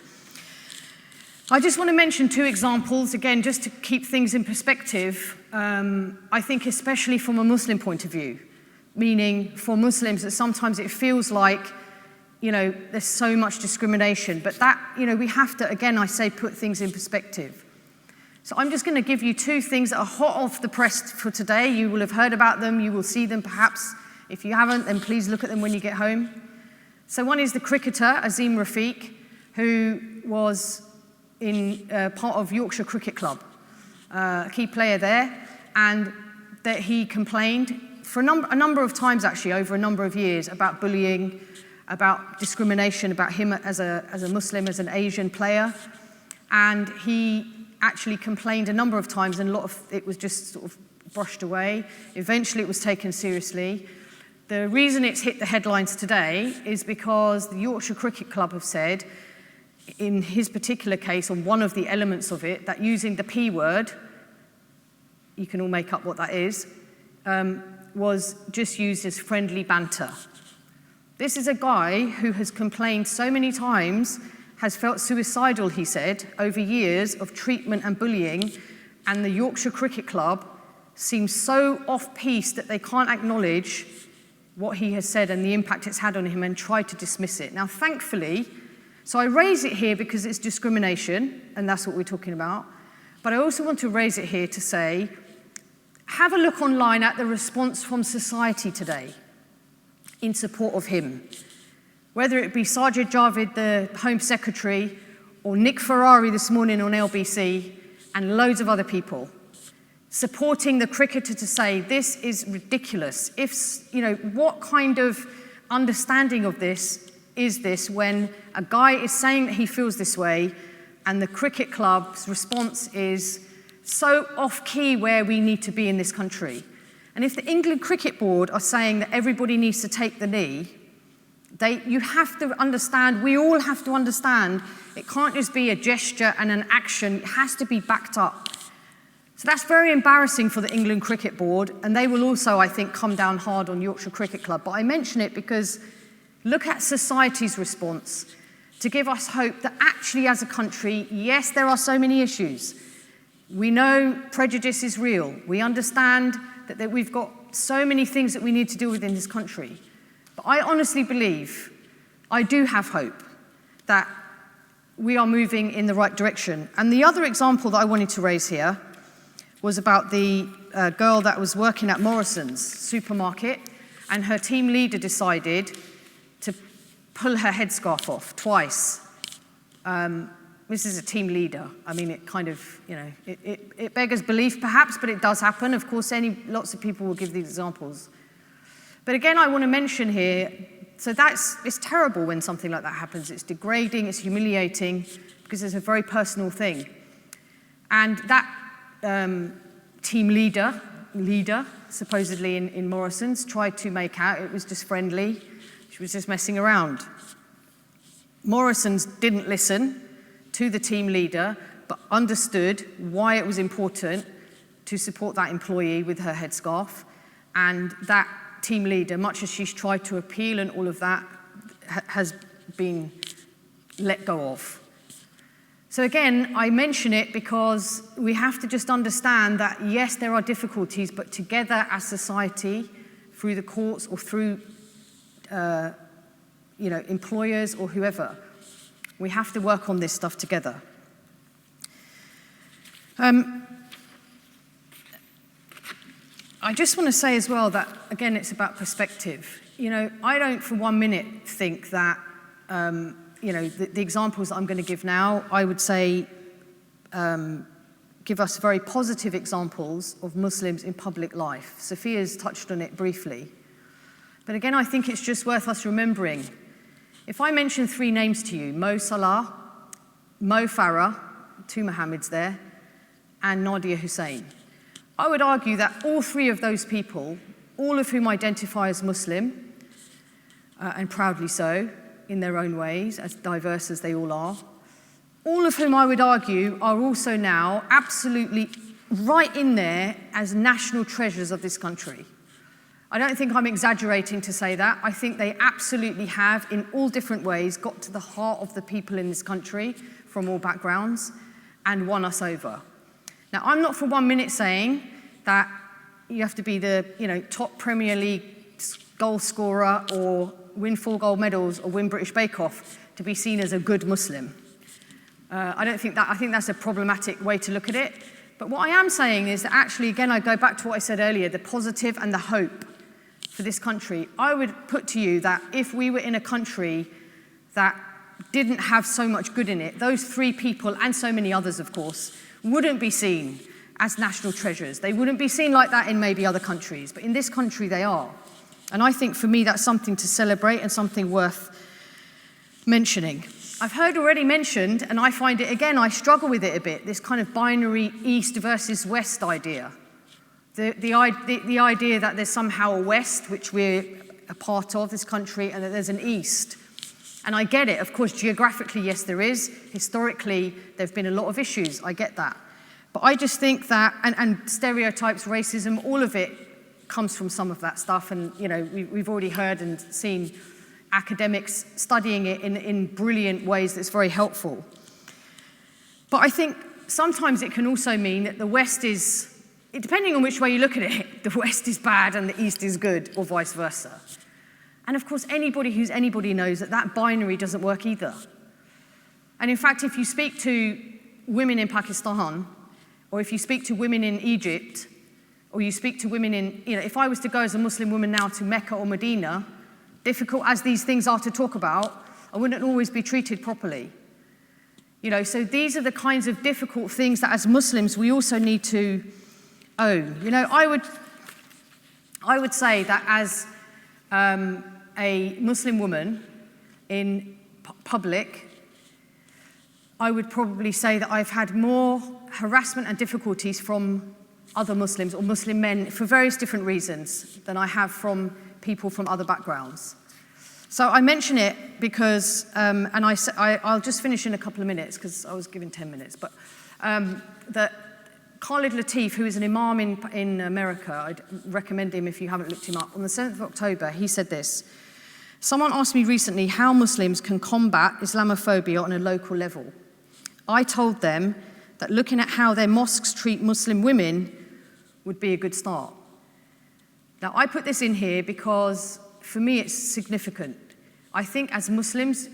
I just want to mention 2 examples, again, just to keep things in perspective, I think especially from a Muslim point of view, meaning for Muslims that sometimes it feels like, there's so much discrimination, but that, we have to, again, I say, put things in perspective. So I'm just going to give you 2 things that are hot off the press for today. You will have heard about them, you will see them perhaps. If you haven't, then please look at them when you get home. So one is the cricketer, Azeem Rafiq, who was in part of Yorkshire Cricket Club, a key player there, and that he complained for a number of times actually over a number of years about bullying, about discrimination, about him as a Muslim, as an Asian player. And he actually complained a number of times, and a lot of it was just sort of brushed away. Eventually it was taken seriously. The reason it's hit the headlines today is because the Yorkshire Cricket Club have said, in his particular case, on one of the elements of it, that using the P word, you can all make up what that is, was just used as friendly banter. This is a guy who has complained so many times, has felt suicidal, he said, over years of treatment and bullying, and the Yorkshire Cricket Club seems so off-piste that they can't acknowledge what he has said and the impact it's had on him and try to dismiss it. Now, thankfully, so I raise it here because it's discrimination, and that's what we're talking about, but I also want to raise it here to say, have a look online at the response from society today in support of him. Whether it be Sajid Javid, the Home Secretary, or Nick Ferrari this morning on LBC, and loads of other people, supporting the cricketer to say, this is ridiculous. What kind of understanding of this is this when a guy is saying that he feels this way, and the cricket club's response is so off-key where we need to be in this country. And if the England Cricket Board are saying that everybody needs to take the knee, you have to understand, we all have to understand, it can't just be a gesture and an action, it has to be backed up. So that's very embarrassing for the England Cricket Board, and they will also, I think, come down hard on Yorkshire Cricket Club. But I mention it because look at society's response to give us hope that actually as a country, yes, there are so many issues. We know prejudice is real. We understand that we've got so many things that we need to deal with in this country. But I honestly believe, I do have hope that we are moving in the right direction. And the other example that I wanted to raise here was about the girl that was working at Morrison's supermarket, and her team leader decided to pull her headscarf off twice. This is a team leader. I mean, it kind of, it beggars belief perhaps, but it does happen. Of course, lots of people will give these examples. But again, I want to mention here, so it's terrible when something like that happens. It's degrading, it's humiliating, because it's a very personal thing. And that team leader, supposedly in Morrison's, tried to make out it was just friendly. She was just messing around. Morrison's didn't listen to the team leader, but understood why it was important to support that employee with her headscarf. And that team leader, much as she's tried to appeal and all of that, has been let go of. So again, I mention it because we have to just understand that, yes, there are difficulties, but together as society, through the courts or through employers or whoever, we have to work on this stuff together. I just want to say as well that, again, it's about perspective. I don't for 1 minute think that, the examples that I'm going to give now, I would say, give us very positive examples of Muslims in public life. Sophia's touched on it briefly. But again, I think it's just worth us remembering. If I mention 3 names to you, Mo Salah, Mo Farah, 2 Mohammeds there, and Nadia Hussein, I would argue that all 3 of those people, all of whom identify as Muslim, and proudly so, in their own ways, as diverse as they all are, all of whom I would argue are also now absolutely right in there as national treasures of this country. I don't think I'm exaggerating to say that. I think they absolutely have, in all different ways, got to the heart of the people in this country from all backgrounds and won us over. Now, I'm not for 1 minute saying that you have to be the top Premier League goal scorer or win 4 gold medals or win British Bake Off to be seen as a good Muslim. I think that's a problematic way to look at it. But what I am saying is that actually, again, I go back to what I said earlier, the positive and the hope for this country. I would put to you that if we were in a country that didn't have so much good in it, those 3 people, and so many others, of course, wouldn't be seen as national treasures. They wouldn't be seen like that in maybe other countries, but in this country they are. And I think for me that's something to celebrate and something worth mentioning. I've heard already mentioned, and I find it, again, I struggle with it a bit, this kind of binary East versus West idea. The idea that there's somehow a West, which we're a part of, this country, and that there's an East. And I get it, of course, geographically, yes, there is. Historically, there have been a lot of issues, I get that. But I just think that, and stereotypes, racism, all of it comes from some of that stuff. And, we've already heard and seen academics studying it in brilliant ways that's very helpful. But I think sometimes it can also mean that the West is, depending on which way you look at it, the West is bad and the East is good, or vice versa. And of course, anybody who's anybody knows that that binary doesn't work either. And in fact, if you speak to women in Pakistan, or if you speak to women in Egypt, or you speak to women in, if I was to go as a Muslim woman now to Mecca or Medina, difficult as these things are to talk about, I wouldn't always be treated properly. So these are the kinds of difficult things that as Muslims we also need to own. I would say that as a Muslim woman in public, I would probably say that I've had more harassment and difficulties from other Muslims or Muslim men for various different reasons than I have from people from other backgrounds. So I mention it because, and I'll just finish in a couple of minutes because I was given 10 minutes, but that Khalid Latif, who is an imam in America, I'd recommend him if you haven't looked him up. On the 7th of October, he said this: "Someone asked me recently how Muslims can combat Islamophobia on a local level. I told them that looking at how their mosques treat Muslim women would be a good start." Now, I put this in here because, for me, it's significant. I think as Muslims,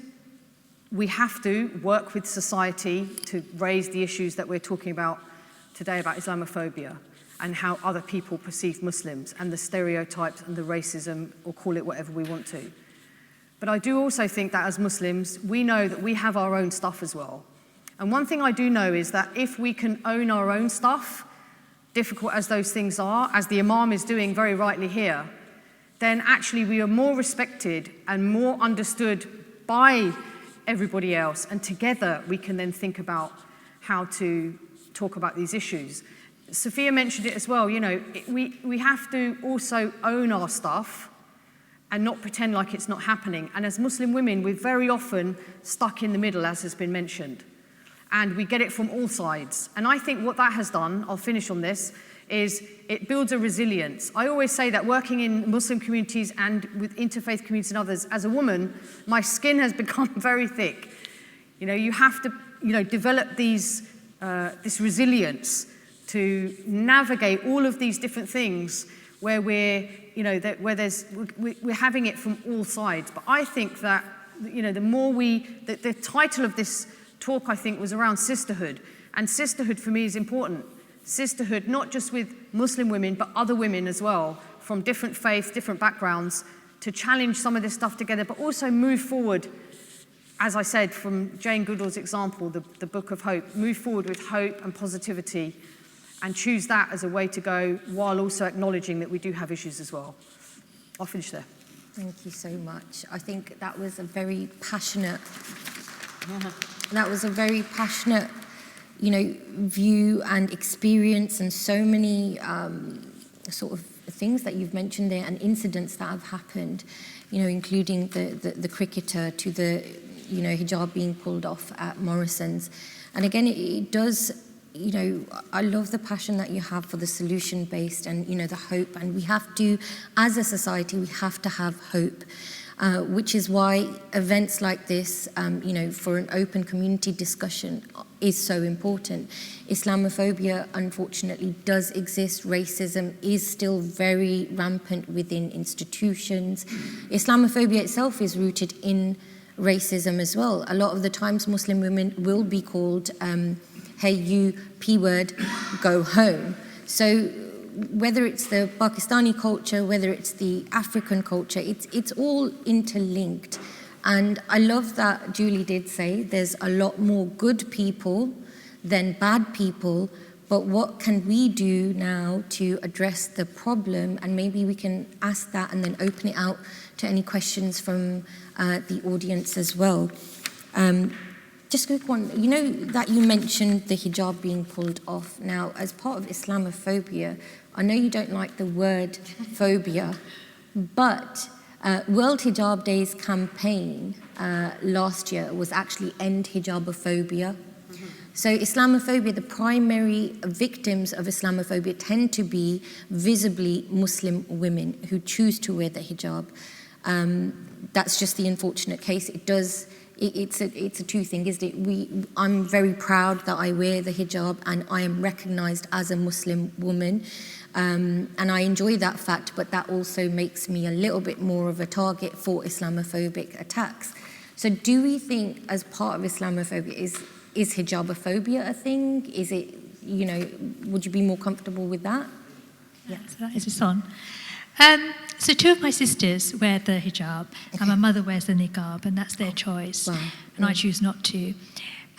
we have to work with society to raise the issues that we're talking about today about Islamophobia and how other people perceive Muslims and the stereotypes and the racism, or call it whatever we want to. But I do also think that as Muslims, we know that we have our own stuff as well. And one thing I do know is that if we can own our own stuff, difficult as those things are, as the Imam is doing very rightly here, then actually we are more respected and more understood by everybody else. And together we can then think about how to talk about these issues. Sophia mentioned it as well, we have to also own our stuff and not pretend like it's not happening. And as Muslim women, we're very often stuck in the middle, as has been mentioned. And we get it from all sides. And I think what that has done, I'll finish on this, is it builds a resilience. I always say that working in Muslim communities and with interfaith communities and others, as a woman, my skin has become very thick. You have to, develop this resilience to navigate all of these different things where we're having it from all sides. But I think that, the more the title of this talk, I think, was around sisterhood. And sisterhood for me is important. Sisterhood, not just with Muslim women, but other women as well, from different faiths, different backgrounds, to challenge some of this stuff together, but also move forward, as I said, from Jane Goodall's example, the Book of Hope, move forward with hope and positivity and choose that as a way to go while also acknowledging that we do have issues as well. I'll finish there. Thank you so much. I think that was a very passionate, view and experience, and so many sort of things that you've mentioned there and incidents that have happened, including the cricketer to the, hijab being pulled off at Morrison's. And again, it does, I love the passion that you have for the solution-based and, the hope. And we have to, as a society, we have to have hope, which is why events like this, for an open community discussion is so important. Islamophobia, unfortunately, does exist. Racism is still very rampant within institutions. Islamophobia itself is rooted in racism as well. A lot of the times Muslim women will be called, hey, you P-word, go home. So whether it's the Pakistani culture, whether it's the African culture, it's all interlinked. And I love that Julie did say there's a lot more good people than bad people, but what can we do now to address the problem? And maybe we can ask that and then open it out to any questions from the audience as well. Just a quick one, that you mentioned the hijab being pulled off. Now, as part of Islamophobia, I know you don't like the word phobia, but World Hijab Day's campaign last year was actually End Hijabophobia. So Islamophobia, the primary victims of Islamophobia tend to be visibly Muslim women who choose to wear the hijab. That's just the unfortunate case. It's a true thing, isn't it? I'm very proud that I wear the hijab and I am recognised as a Muslim woman. And I enjoy that fact, but that also makes me a little bit more of a target for Islamophobic attacks. So do we think, as part of Islamophobia, is hijabophobia a thing? Is it, would you be more comfortable with that? Yeah, so that is just on. So two of my sisters wear the hijab, and my mother wears the niqab, and that's their choice. Wow. And I choose not to.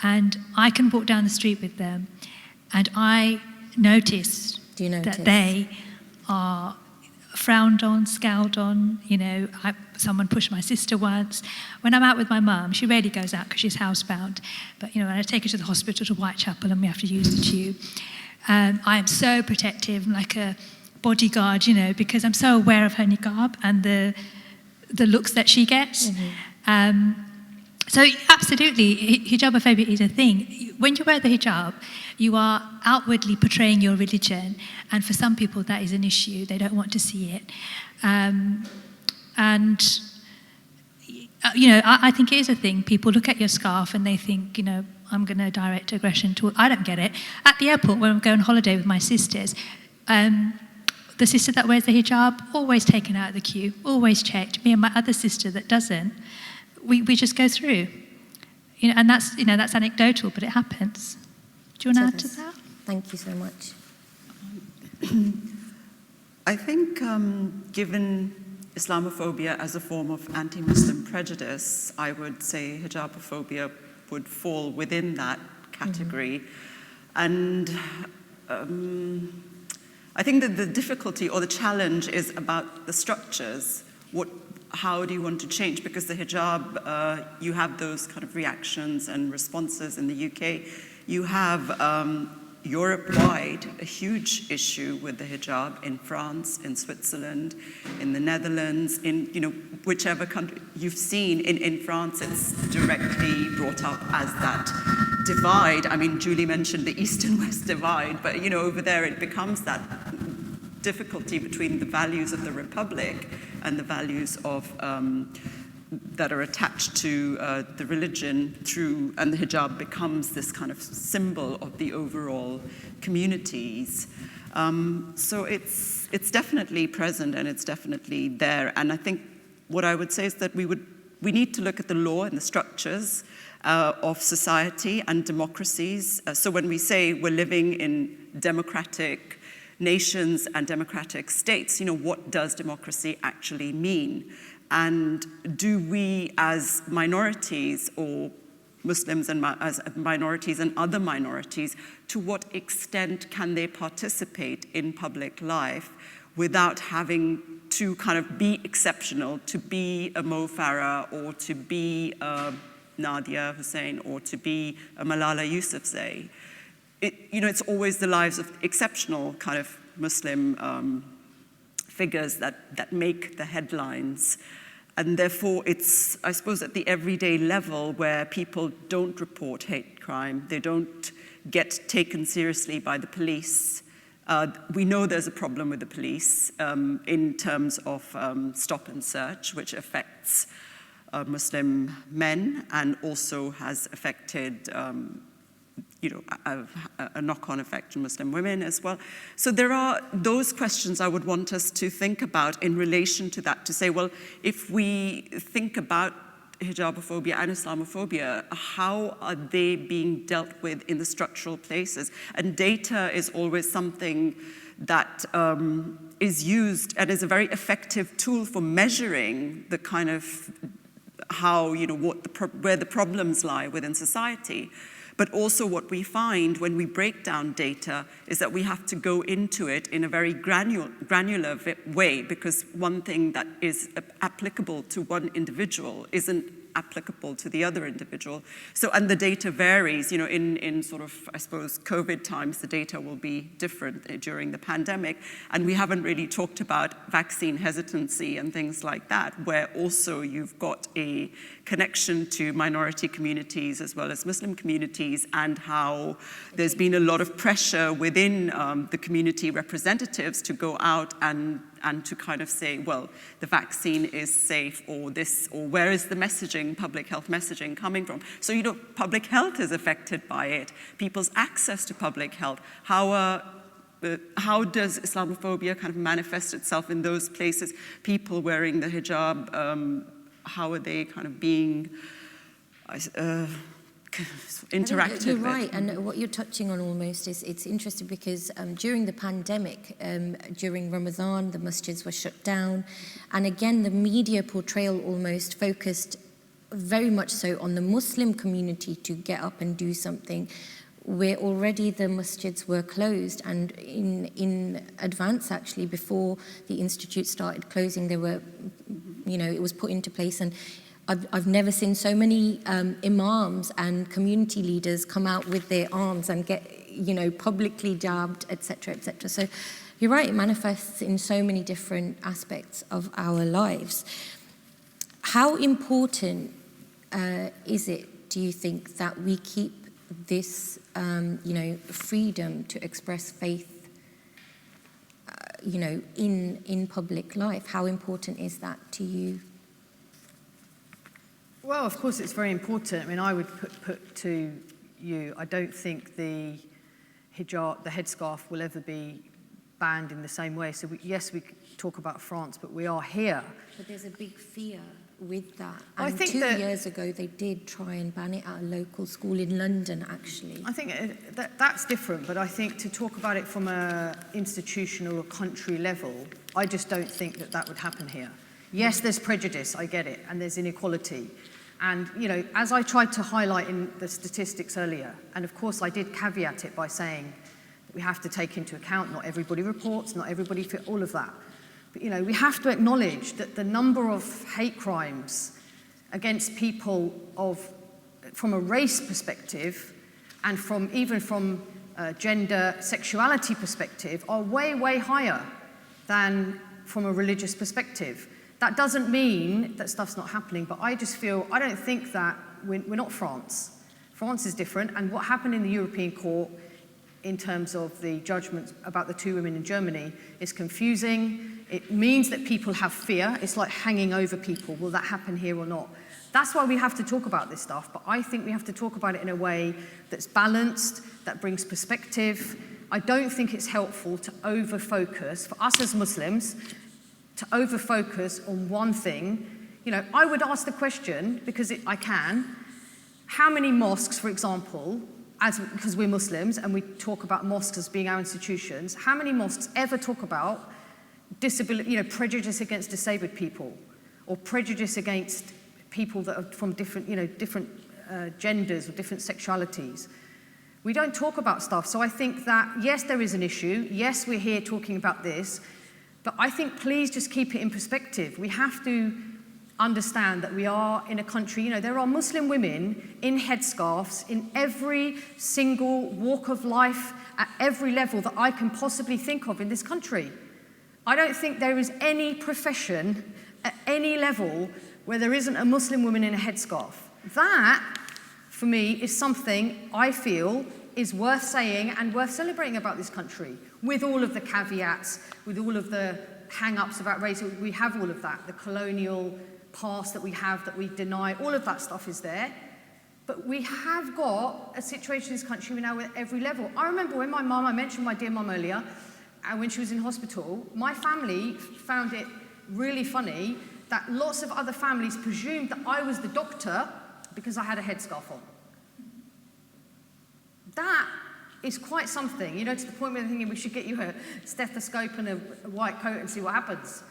And I can walk down the street with them, and I notice that they are frowned on, scowled on. Someone pushed my sister once. When I'm out with my mum, she rarely goes out because she's housebound. But, when I take her to the hospital to Whitechapel and we have to use the tube, I am so protective, like a bodyguard, because I'm so aware of her niqab and the looks that she gets. So absolutely, hijabophobia is a thing. When you wear the hijab, you are outwardly portraying your religion, and for some people that is an issue. They don't want to see it. I think it is a thing. People look at your scarf and they think, I'm going to direct aggression to. I don't get it. At the airport, when I'm going on holiday with my sisters, the sister that wears the hijab, always taken out of the queue, always checked. Me and my other sister that doesn't, we just go through. And that's anecdotal, but it happens. Do you want to add to that? Thank you so much. I think given Islamophobia as a form of anti-Muslim prejudice, I would say hijabophobia would fall within that category. And I think that the difficulty or the challenge is about the structures. How do you want to change? Because the hijab, you have those kind of reactions and responses in the UK. You have Europe-wide a huge issue with the hijab in France, in Switzerland, in the Netherlands, in whichever country you've seen. In France, it's directly brought up as that divide. I mean, Julie mentioned the East and West divide, but over there it becomes that difficulty between the values of the Republic and the values of that are attached to the religion and the hijab becomes this kind of symbol of the overall communities. So it's definitely present and it's definitely there. And I think what I would say is that we need to look at the law and the structures of society and democracies. So when we say we're living in democratic nations and democratic states, what does democracy actually mean? And do we as minorities or Muslims and as minorities and other minorities, to what extent can they participate in public life without having to kind of be exceptional, to be a Mo Farah or to be a Nadia Hussein or to be a Malala Yousafzai. It's always the lives of exceptional kind of Muslim figures that make the headlines. And therefore, it's, I suppose, at the everyday level where people don't report hate crime, they don't get taken seriously by the police. We know there's a problem with the police in terms of stop and search, which affects Muslim men and also has affected a knock-on effect on Muslim women as well. So there are those questions I would want us to think about in relation to that, to say, well, if we think about hijabophobia and Islamophobia, how are they being dealt with in the structural places? And data is always something that is used and is a very effective tool for measuring the kind of how, where the problems lie within society. But also what we find when we break down data is that we have to go into it in a very granular way, because one thing that is applicable to one individual isn't applicable to the other individual. So, and the data varies, in sort of, I suppose, COVID times, the data will be different during the pandemic. And we haven't really talked about vaccine hesitancy and things like that, where also you've got a connection to minority communities as well as Muslim communities, and how there's been a lot of pressure within the community representatives to go out and to kind of say, well, the vaccine is safe, or this, or where is the messaging, public health messaging coming from? So, public health is affected by it, people's access to public health. How does Islamophobia kind of manifest itself in those places? People wearing the hijab, how are they kind of being interacted You're with? right, and what you're touching on almost is, it's interesting because during the pandemic, during Ramadan, the masjids were shut down, and again the media portrayal almost focused very much so on the Muslim community to get up and do something, where already the masjids were closed, and in advance actually, before the institute started closing, they were, it was put into place. And I've never seen so many imams and community leaders come out with their arms and get, publicly jabbed, etc., etc. So you're right, it manifests in so many different aspects of our lives. How important is it, do you think, that we keep this, freedom to express faith, in public life? How important is that to you? Well, of course, it's very important. I mean, I would put to you, I don't think the hijab, the headscarf, will ever be banned in the same way. So, yes, we talk about France, but we are here. But there's a big fear with that. I And think 2 that- years ago, they did try and ban it at a local school in London, actually. I think that's different, but I think to talk about it from a institutional or country level, I just don't think that would happen here. Yes, there's prejudice, I get it, and there's inequality. And, as I tried to highlight in the statistics earlier, and of course I did caveat it by saying that we have to take into account not everybody reports, not everybody, all of that. But, we have to acknowledge that the number of hate crimes against people from a race perspective and even from gender, sexuality perspective are way, way higher than from a religious perspective. That doesn't mean that stuff's not happening, but I just feel, I don't think that we're not France. France is different, and what happened in the European Court in terms of the judgment about the 2 women in Germany is confusing. It means that people have fear. It's like hanging over people. Will that happen here or not? That's why we have to talk about this stuff, but I think we have to talk about it in a way that's balanced, that brings perspective. I don't think it's helpful to over-focus, for us as Muslims, to over-focus on one thing. I would ask the question, because I can, how many mosques, for example, because we're Muslims and we talk about mosques as being our institutions, how many mosques ever talk about disability, prejudice against disabled people, or prejudice against people that are from different genders or different sexualities? We don't talk about stuff. So I think that, yes, there is an issue. Yes, we're here talking about this. But I think please just keep it in perspective. We have to understand that we are in a country, you know, there are Muslim women in headscarves in every single walk of life, at every level that I can possibly think of in this country. I don't think there is any profession at any level where there isn't a Muslim woman in a headscarf. That, for me, is something I feel is worth saying and worth celebrating about this country, with all of the caveats, with all of the hang-ups about race. We have all of that, the colonial past that we deny, all of that stuff is there. But we have got a situation in this country now at every level. I remember when my mum, I mentioned my dear mum earlier, and when she was in hospital, my family found it really funny that lots of other families presumed that I was the doctor because I had a headscarf on. That is quite something, you know, to the point where they're thinking we should get you a stethoscope and a white coat and see what happens.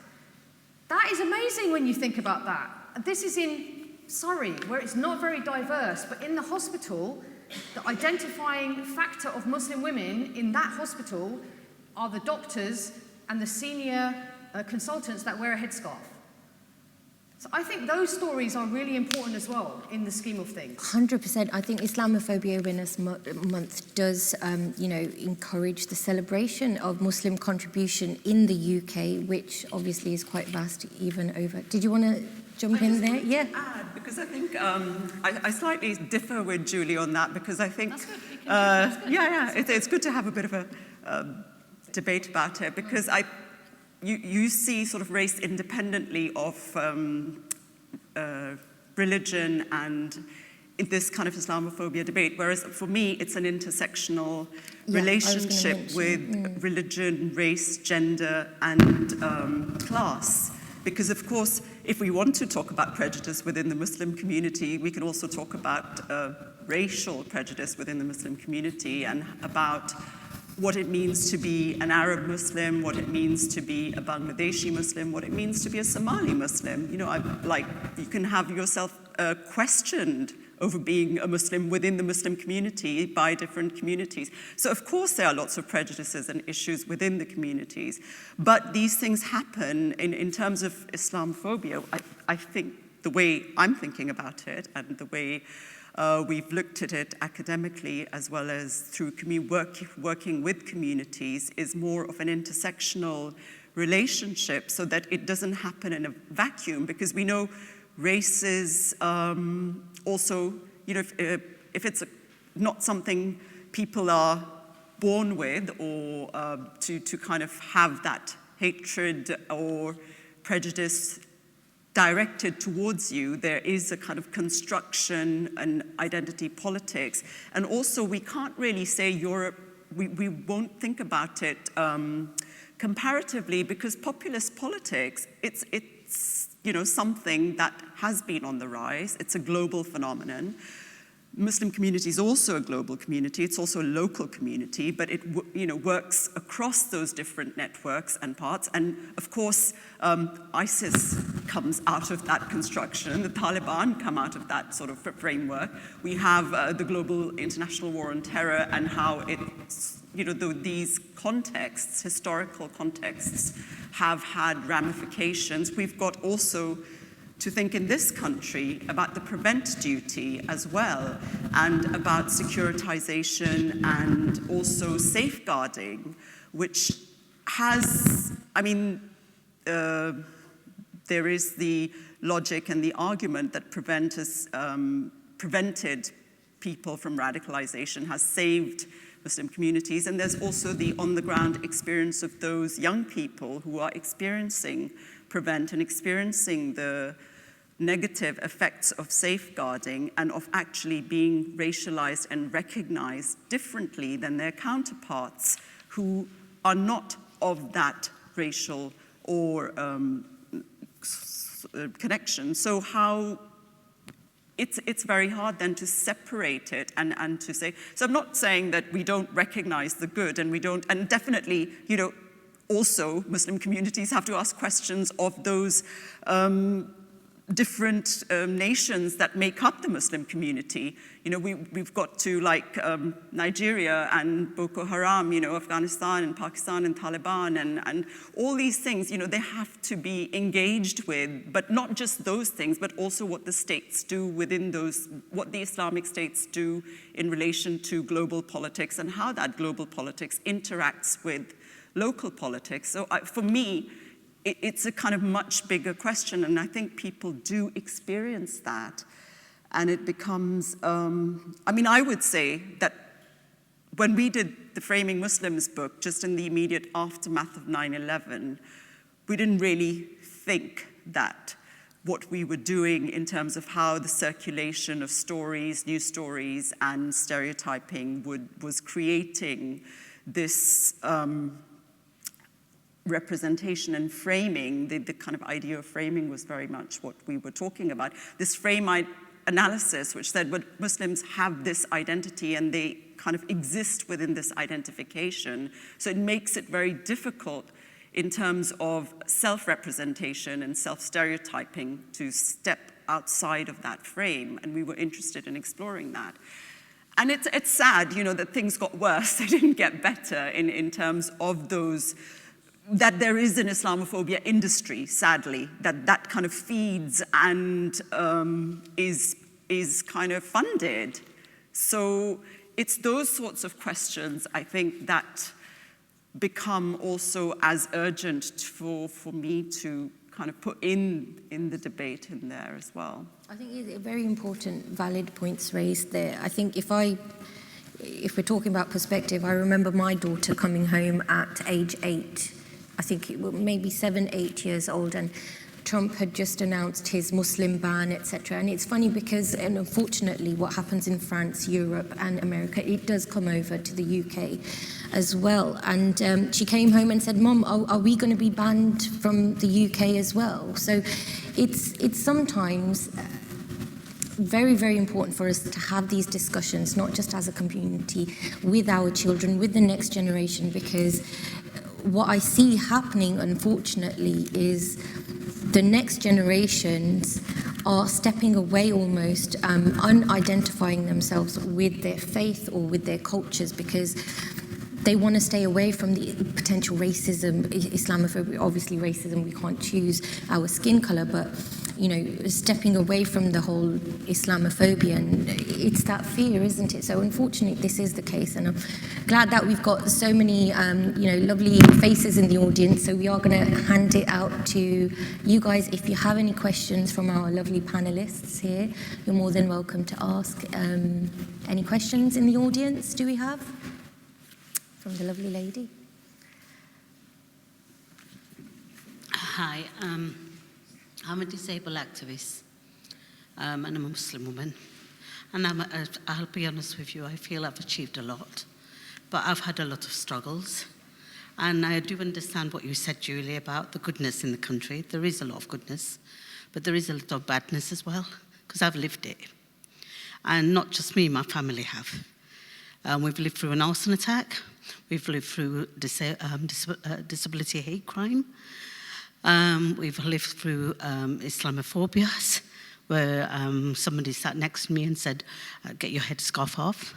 That is amazing when you think about that. And this is in Surrey, where it's not very diverse, but in the hospital, the identifying factor of Muslim women in that hospital are the doctors and the senior consultants that wear a headscarf. So I think those stories are really important as well in the scheme of things. 100%. I think Islamophobia Awareness Month does, encourage the celebration of Muslim contribution in the UK, which obviously is quite vast, even over. Did you want to jump in there? Yeah. Add, because I think I slightly differ with Julie on that, because I think, it's good to have a bit of a debate about it, because you see sort of race independently of religion and in this kind of Islamophobia debate, whereas for me it's an intersectional relationship with religion, race, gender, and class. Because of course, if we want to talk about prejudice within the Muslim community, we can also talk about racial prejudice within the Muslim community and about what it means to be an Arab Muslim, what it means to be a Bangladeshi Muslim, what it means to be a Somali Muslim. You know, you can have yourself questioned over being a Muslim within the Muslim community by different communities. So of course there are lots of prejudices and issues within the communities, but these things happen in terms of Islamophobia. I think the way I'm thinking about it and the way we've looked at it academically as well as through working with communities is more of an intersectional relationship, so that it doesn't happen in a vacuum, because we know race is also, you know, if it's not something people are born with, or to kind of have that hatred or prejudice directed towards you, there is a kind of construction and identity politics. And also we can't really say Europe, we won't think about it comparatively, because populist politics, it's you know, something that has been on the rise. It's a global phenomenon. Muslim community is also a global community. It's also a local community, but it works across those different networks and parts. And of course, ISIS comes out of that construction. The Taliban come out of that sort of framework. We have the global international war on terror, and how it's, you know, these contexts, historical contexts, have had ramifications. We've got also to think in this country about the prevent duty as well, and about securitization and also safeguarding, which has, I mean, there is the logic and the argument that prevented people from radicalization, has saved Muslim communities, and there's also the on-the-ground experience of those young people who are experiencing prevent and experiencing the negative effects of safeguarding and of actually being racialized and recognized differently than their counterparts who are not of that racial or connection. So how it's very hard then to separate it and to say, so I'm not saying that we don't recognize the good, and we don't, and definitely, you know, also Muslim communities have to ask questions of those different nations that make up the Muslim community. You know, we've got to like Nigeria and Boko Haram, you know, Afghanistan and Pakistan and Taliban and all these things, you know, they have to be engaged with, but not just those things, but also what the states do within those, what the Islamic states do in relation to global politics and how that global politics interacts with local politics. So for me, it's a kind of much bigger question, and I think people do experience that. And it becomes, I mean, I would say that when we did the Framing Muslims book, just in the immediate aftermath of 9/11, we didn't really think that what we were doing in terms of how the circulation of stories, news stories, and stereotyping was creating this representation and framing. The kind of idea of framing was very much what we were talking about. This frame analysis, which said, well, Muslims have this identity and they kind of exist within this identification. So it makes it very difficult in terms of self-representation and self-stereotyping to step outside of that frame. And we were interested in exploring that. And it's sad, you know, that things got worse. They didn't get better in terms of those, that there is an Islamophobia industry, sadly, that kind of feeds and is kind of funded. So it's those sorts of questions, I think, that become also as urgent for me to kind of put in the debate in there as well. I think it's very important, valid points raised there. I think if we're talking about perspective, I remember my daughter coming home at age 8. I think it was maybe 7, 8 years old, and Trump had just announced his Muslim ban, etc. And it's funny because, and unfortunately, what happens in France, Europe, and America, it does come over to the UK as well. And she came home and said, "Mom, are we going to be banned from the UK as well?" So it's sometimes very, very important for us to have these discussions, not just as a community, with our children, with the next generation, because what I see happening, unfortunately, is the next generations are stepping away almost, unidentifying themselves with their faith or with their cultures because they want to stay away from the potential racism, Islamophobia. Obviously, racism, we can't choose our skin color, but you know, stepping away from the whole Islamophobia, and it's that fear, isn't it? So unfortunately, this is the case, and I'm glad that we've got so many, you know, lovely faces in the audience. So we are going to hand it out to you guys. If you have any questions from our lovely panelists here, you're more than welcome to ask. Any questions in the audience? Do we have from the lovely lady? Hi. I'm a disabled activist, and I'm a Muslim woman. And I'll be honest with you, I feel I've achieved a lot, but I've had a lot of struggles. And I do understand what you said, Julie, about the goodness in the country. There is a lot of goodness, but there is a lot of badness as well, because I've lived it. And not just me, my family have. We've lived through an arson attack. We've lived through disability hate crime. We've lived through Islamophobia, where somebody sat next to me and said, "Get your headscarf off."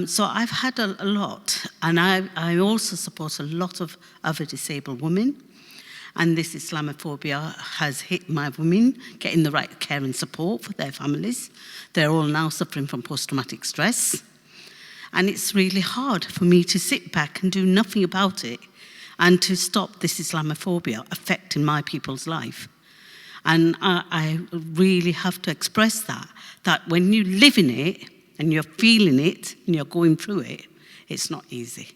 So I've had a lot, and I also support a lot of other disabled women. And this Islamophobia has hit my women getting the right care and support for their families. They're all now suffering from post-traumatic stress. And it's really hard for me to sit back and do nothing about it and to stop this Islamophobia affecting my people's life. And I really have to express that when you live in it and you're feeling it and you're going through it, it's not easy.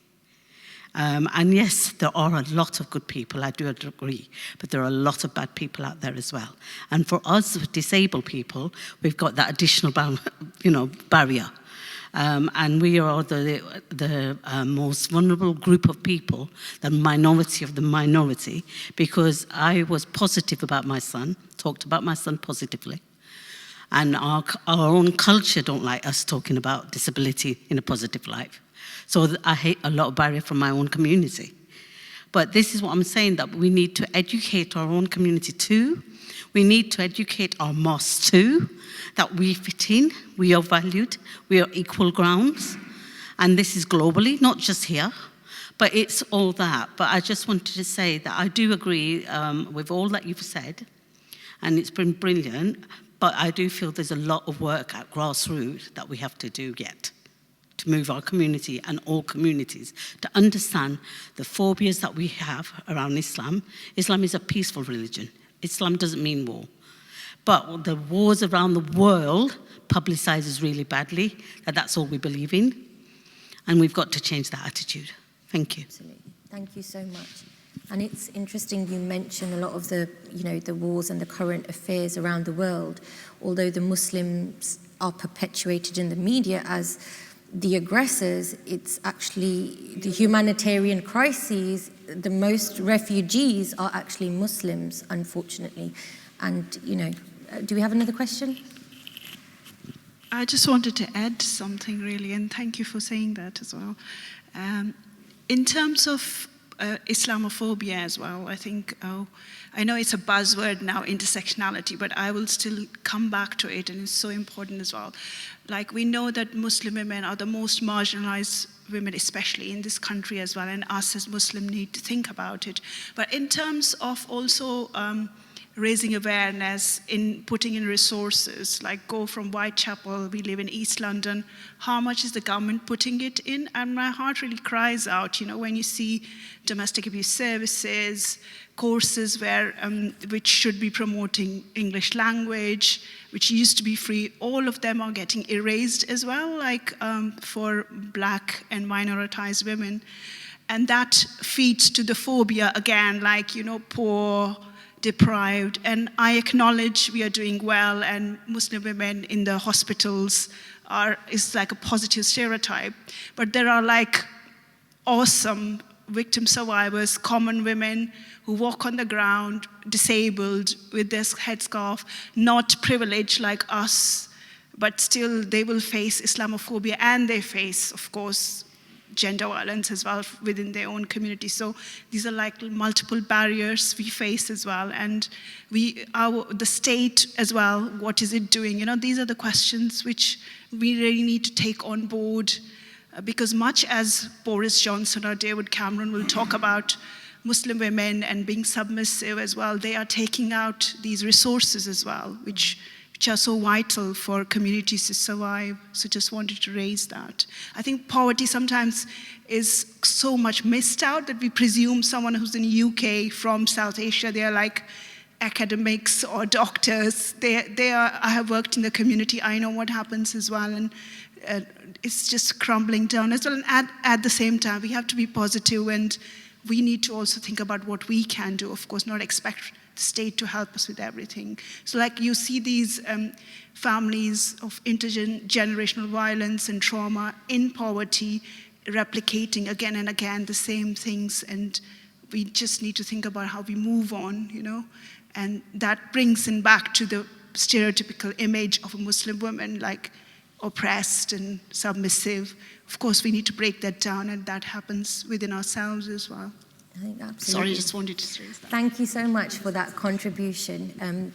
And yes, there are a lot of good people, I do agree, but there are a lot of bad people out there as well. And for us disabled people, we've got that additional barrier. And we are the most vulnerable group of people, the minority of the minority, because I was positive about my son, talked about my son positively. And our own culture don't like us talking about disability in a positive light. So I hate a lot of barrier from my own community. But this is what I'm saying, that we need to educate our own community too, We need to educate our mosques too, that we fit in, we are valued, we are equal grounds. And this is globally, not just here, but it's all that. But I just wanted to say that I do agree with all that you've said, and it's been brilliant, but I do feel there's a lot of work at grassroots that we have to do yet to move our community and all communities to understand the phobias that we have around Islam. Islam is a peaceful religion. Islam doesn't mean war. But the wars around the world publicizes really badly that that's all we believe in. And we've got to change that attitude. Thank you. Absolutely. Thank you so much. And it's interesting you mention a lot of the, the wars and the current affairs around the world, although the Muslims are perpetuated in the media as the aggressors. It's actually the humanitarian crises. The most refugees are actually Muslims, unfortunately. And, do we have another question? I just wanted to add something really, and thank you for saying that as well. In terms of Islamophobia as well, I think, I know it's a buzzword now, intersectionality, but I will still come back to it, and it's so important as well. Like, we know that Muslim women are the most marginalized women, especially in this country as well, and us as Muslims need to think about it. But in terms of also raising awareness, in putting in resources, like go from Whitechapel, we live in East London, how much is the government putting it in? And my heart really cries out, when you see domestic abuse services, courses which should be promoting English language, which used to be free, all of them are getting erased as well, like for Black and minoritized women. And that feeds to the phobia again, like, poor, deprived, and I acknowledge we are doing well, and Muslim women in the hospitals is like a positive stereotype, but there are like awesome victim survivors, common women who walk on the ground, disabled, with their headscarf, not privileged like us, but still they will face Islamophobia, and they face, of course, gender violence as well within their own community. So these are like multiple barriers we face as well. And the state as well, what is it doing? These are the questions which we really need to take on board, because much as Boris Johnson or David Cameron will talk about Muslim women and being submissive as well, they are taking out these resources as well, which are so vital for communities to survive. So just wanted to raise that. I think poverty sometimes is so much missed out that we presume someone who's in the UK from South Asia, they are like academics or doctors. I have worked in the community, I know what happens as well, and it's just crumbling down as well. And at the same time, we have to be positive, and we need to also think about what we can do, of course, not expect the state to help us with everything. So like you see these families of intergenerational violence and trauma in poverty replicating again and again the same things, and we just need to think about how we move on, and that brings in back to the stereotypical image of a Muslim woman, like oppressed and submissive. Of course, we need to break that down, and that happens within ourselves as well. I think absolutely. Sorry, just wanted to raise that. Thank you so much for that contribution. Again,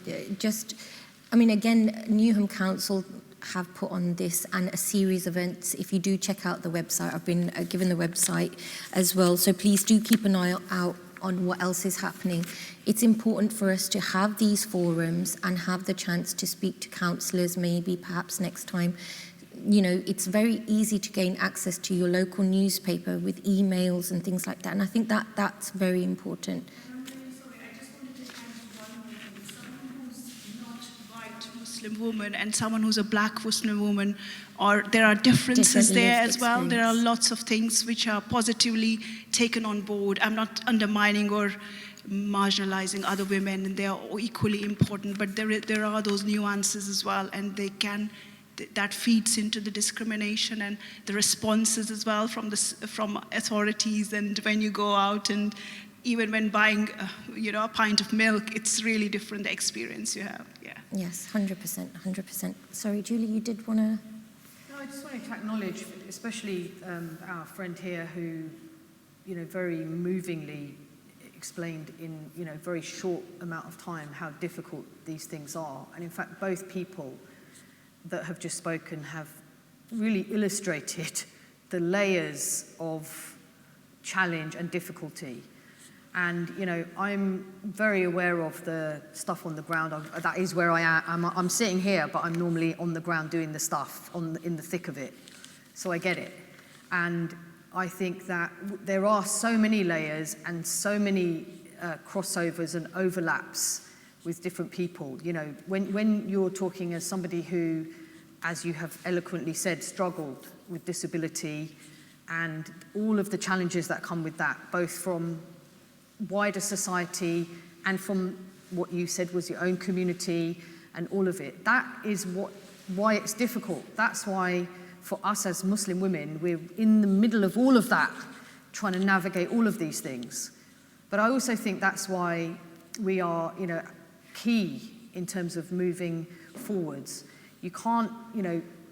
Newham Council have put on this and a series of events. If you do check out the website, I've been given the website as well. So please do keep an eye out on what else is happening. It's important for us to have these forums and have the chance to speak to councillors, maybe perhaps next time. It's very easy to gain access to your local newspaper with emails and things like that. And I think that's very important. I'm really sorry, I just wanted to add one more thing. Someone who's not white Muslim woman and someone who's a Black Muslim woman, or there are differences there as well. There are lots of things which are positively taken on board. I'm not undermining or marginalizing other women, and they are equally important, but there are those nuances as well, and that feeds into the discrimination and the responses as well from authorities. And when you go out, and even when buying a pint of milk, it's really different, the experience you have. Yeah. Yes, 100%. Sorry, Julie, you did want to? No, I just wanted to acknowledge, especially our friend here who, very movingly explained in very short amount of time how difficult these things are. And in fact, both people that have just spoken have really illustrated the layers of challenge and difficulty. And I'm very aware of the stuff on the ground. That is where I am. I'm sitting here, but I'm normally on the ground doing the stuff in the thick of it. So I get it. And I think that there are so many layers and so many crossovers and overlaps with different people. When you're talking as somebody who, as you have eloquently said, struggled with disability and all of the challenges that come with that, both from wider society and from what you said was your own community and all of it. That is why it's difficult. That's why for us as Muslim women, we're in the middle of all of that, trying to navigate all of these things. But I also think that's why we are, key in terms of moving forwards. You can't,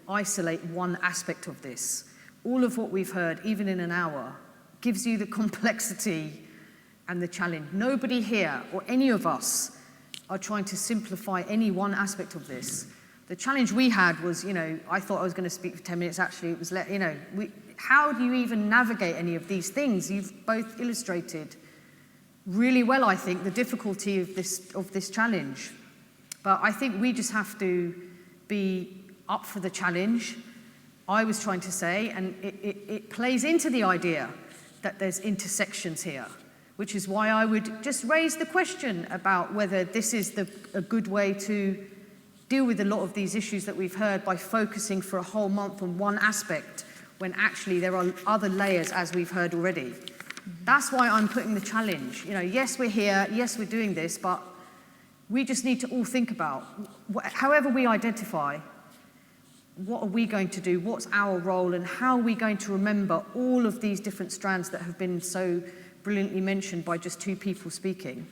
isolate one aspect of this. All of what we've heard, even in an hour, gives you the complexity and the challenge. Nobody here or any of us are trying to simplify any one aspect of this. The challenge we had was, I thought I was going to speak for 10 minutes. Actually, it was, how do you even navigate any of these things? You've both illustrated really well, I think, the difficulty of this challenge. But I think we just have to be up for the challenge. I was trying to say, and it plays into the idea that there's intersections here, which is why I would just raise the question about whether this is a good way to deal with a lot of these issues that we've heard by focusing for a whole month on one aspect, when actually there are other layers, as we've heard already. That's why I'm putting the challenge. Yes, we're here, yes, we're doing this, but we just need to all think about, however we identify, what are we going to do, what's our role, and how are we going to remember all of these different strands that have been so brilliantly mentioned by just two people speaking,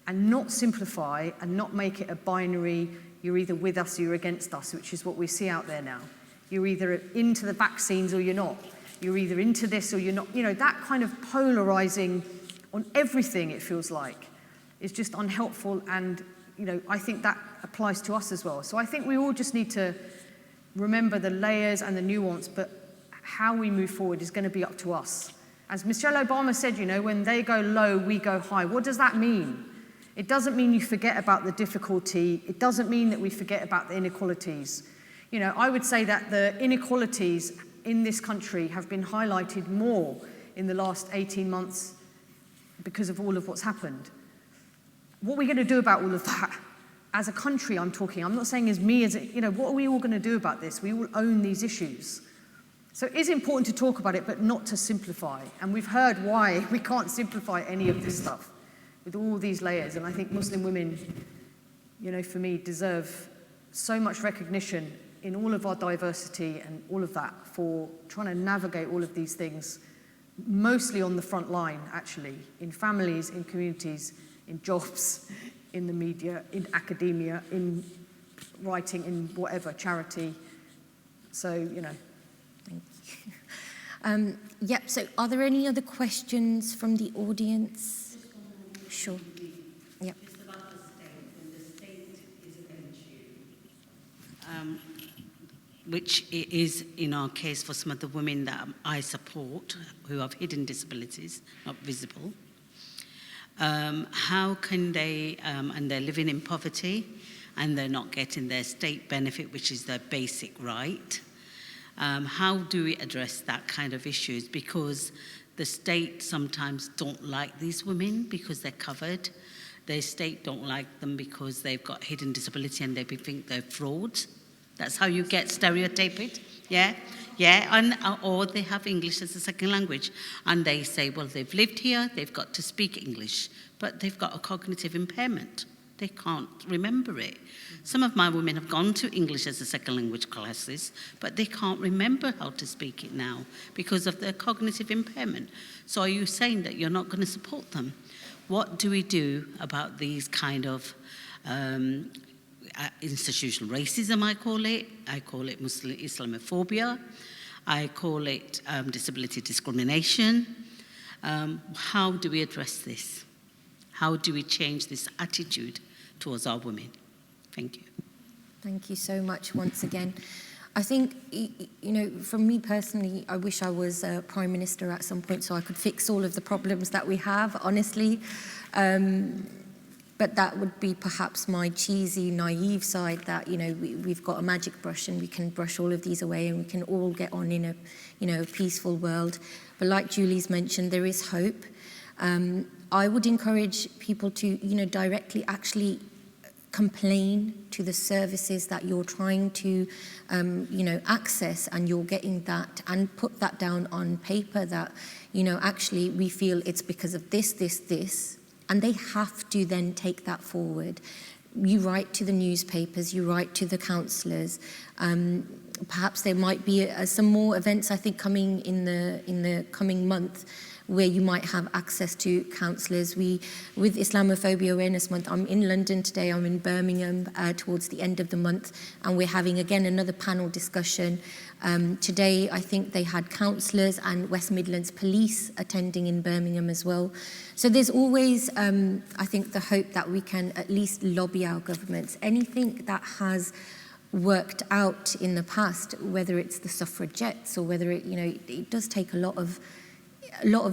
and not simplify and not make it a binary, you're either with us or you're against us, which is what we see out there now. You're either into the vaccines or you're not. You're either into this or you're not. That kind of polarizing on everything, it feels like, is just unhelpful, and I think that applies to us as well. So I think we all just need to remember the layers and the nuance, but how we move forward is going to be up to us. As Michelle Obama said, when they go low, we go high. What does that mean? It doesn't mean you forget about the difficulty. It doesn't mean that we forget about the inequalities. I would say that the inequalities in this country have been highlighted more in the last 18 months because of all of what's happened. What are we going to do about all of that? As a country, I'm talking. I'm not saying as me, what are we all going to do about this? We all own these issues. So it is important to talk about it, but not to simplify. And we've heard why we can't simplify any of this stuff with all these layers. And I think Muslim women, for me, deserve so much recognition in all of our diversity and all of that for trying to navigate all of these things, mostly on the front line, actually, in families, in communities, in jobs, in the media, in academia, in writing, in whatever, charity. So, Thank you. So are there any other questions from the audience? Sure. Yep. It's about the state. When the state is against you, which is in our case for some of the women that I support who have hidden disabilities, not visible. How can they, and they're living in poverty and they're not getting their state benefit, which is their basic right. How do we address that kind of issues? Because the state sometimes don't like these women because they're covered. The state don't like them because they've got hidden disability and they think they're frauds. That's how you get stereotyped, yeah? Or they have English as a second language and they say, well, they've lived here, they've got to speak English, but they've got a cognitive impairment. They can't remember it. Some of my women have gone to English as a second language classes, but they can't remember how to speak it now because of their cognitive impairment. So are you saying that you're not going to support them? What do we do about these kind of institutional racism, I call it Muslim Islamophobia, I call it disability discrimination. How do we address this? How do we change this attitude towards our women? Thank you. Thank you so much once again. I think, for me personally, I wish I was a Prime Minister at some point so I could fix all of the problems that we have, honestly. But that would be perhaps my cheesy, naive side that, we've got a magic brush and we can brush all of these away and we can all get on in a peaceful world. But like Julie's mentioned, there is hope. I would encourage people to, directly actually complain to the services that you're trying to, access, and you're getting that, and put that down on paper that, actually we feel it's because of this, and they have to then take that forward. You write to the newspapers, you write to the councillors. Perhaps there might be some more events, I think, coming in the coming month, where you might have access to counsellors. With Islamophobia Awareness Month, I'm in London today, I'm in Birmingham towards the end of the month, and we're having again another panel discussion. Today, I think they had counsellors and West Midlands Police attending in Birmingham as well. So there's always, I think, the hope that we can at least lobby our governments. Anything that has worked out in the past, whether it's the suffragettes or whether it does take a lot of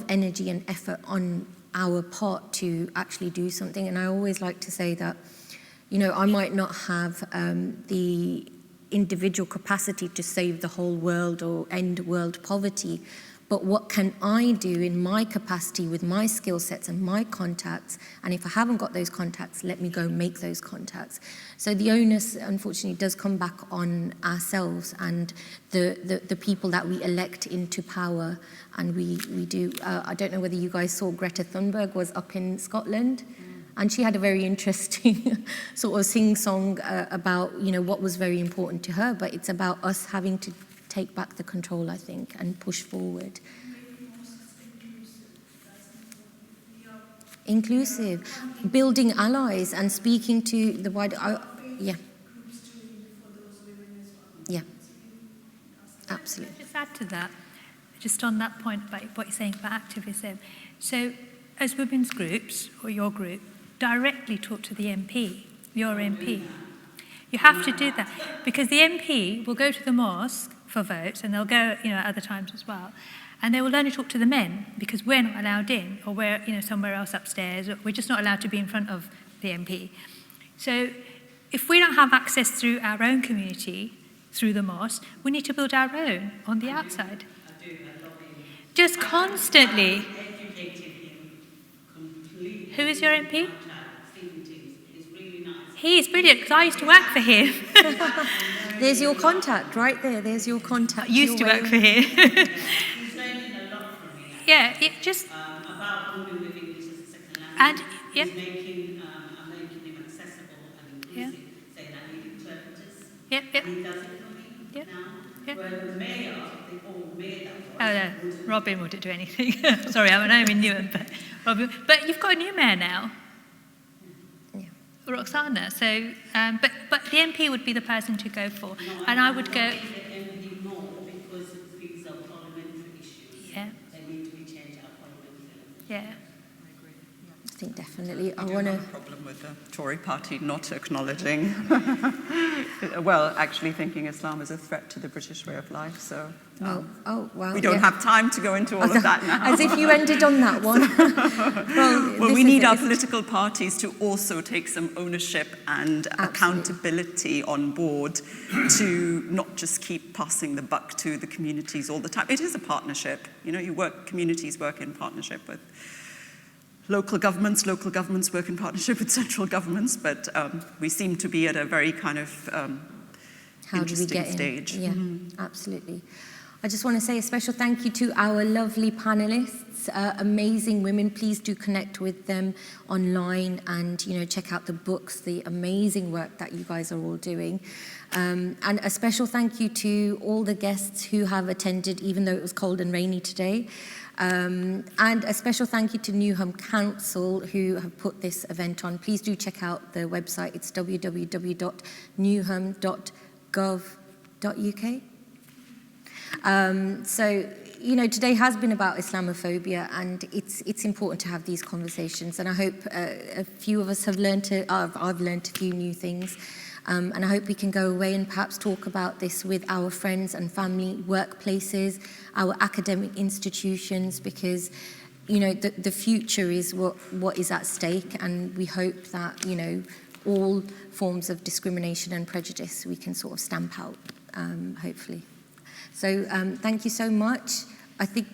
energy and effort on our part to actually do something. And I always like to say that, I might not have the individual capacity to save the whole world or end world poverty, but what can I do in my capacity with my skill sets and my contacts? And if I haven't got those contacts, let me go make those contacts. So the onus, unfortunately, does come back on ourselves and the people that we elect into power. And we do, I don't know whether you guys saw Greta Thunberg was up in Scotland, and she had a very interesting sort of sing-song about, what was very important to her, but it's about us having to take back the control, I think, and push forward. Inclusive, building allies and speaking to the wider, yeah, absolutely. Just add to that, just on that point about what you're saying about activism. So, as women's groups, or your group, directly talk to the MP, your MP. You have to do that, because the MP will go to the mosque for votes, and they'll go, at other times as well, and they will only talk to the men because we're not allowed in, or we're, somewhere else upstairs, or we're just not allowed to be in front of the MP. So if we don't have access through our own community, through the mosque, we need to build our own on the outside. Just constantly. Who is your MP? He is brilliant, because I used to work for him. There's your contact right there. There's your contact. I used to work for him. He's learning a lot from me. Yeah, it just... about women with English as a second language. And, yeah. He's making him accessible and inclusive, saying I need interpreters. Yep. He does it for me now. Yep. Where the mayor, they all made that voice. Oh, no, Robin wouldn't do anything. Sorry, I'm in Newham, but Robin... But you've got a new mayor now. Roxana, so, but the MP would be the person to go for, and I would go... The MP more because these are parliamentary issues. Yeah. They need to be changed out parliamentary. Yeah. I think definitely. I do want to... have a problem with the Tory party not acknowledging, well, actually thinking Islam is a threat to the British way of life, so... wow. We don't have time to go into all of that now. As if you ended on that one. Well, we need our political parties to also take some ownership and accountability on board to not just keep passing the buck to the communities all the time. It is a partnership. Communities work in partnership with local governments work in partnership with central governments, but we seem to be at a very kind of interesting stage. Yeah, absolutely. I just want to say a special thank you to our lovely panelists, amazing women. Please do connect with them online and, check out the books, the amazing work that you guys are all doing. And a special thank you to all the guests who have attended, even though it was cold and rainy today. And a special thank you to Newham Council who have put this event on. Please do check out the website. It's www.newham.gov.uk. So you know, today has been about Islamophobia, and it's important to have these conversations. And I hope a few of us have I've learned a few new things. And I hope we can go away and perhaps talk about this with our friends and family, workplaces, our academic institutions, because, you know, the future is what is at stake, and we hope that, you know, all forms of discrimination and prejudice we can sort of stamp out, hopefully. So thank you so much. I think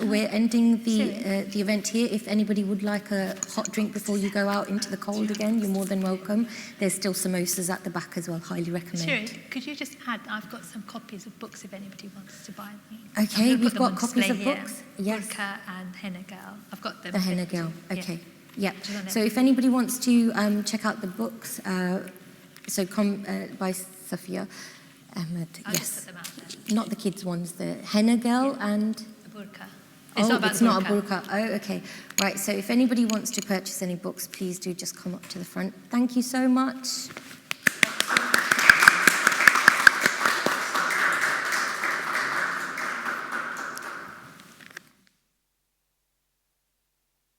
we're ending the event here. If anybody would like a hot drink before you go out into the cold again, you're more than welcome. There's still samosas at the back as well, highly recommend. Shirin, could you just add, I've got some copies of books if anybody wants to buy them. Okay, I'm gonna we've put them got on copies of display here. books. Yes. Burqa and Henna Girl. I've got them. The Henna printed. Girl, okay. Yeah. Do you want So it? if anybody wants to check out the books, so come by Safia Ahmed, I'll just yes. put them out there. Not the kids' ones, the Henna Girl and... The Burqa. It's not a burqa. Oh, okay. Right, so if anybody wants to purchase any books, please do just come up to the front. Thank you so much.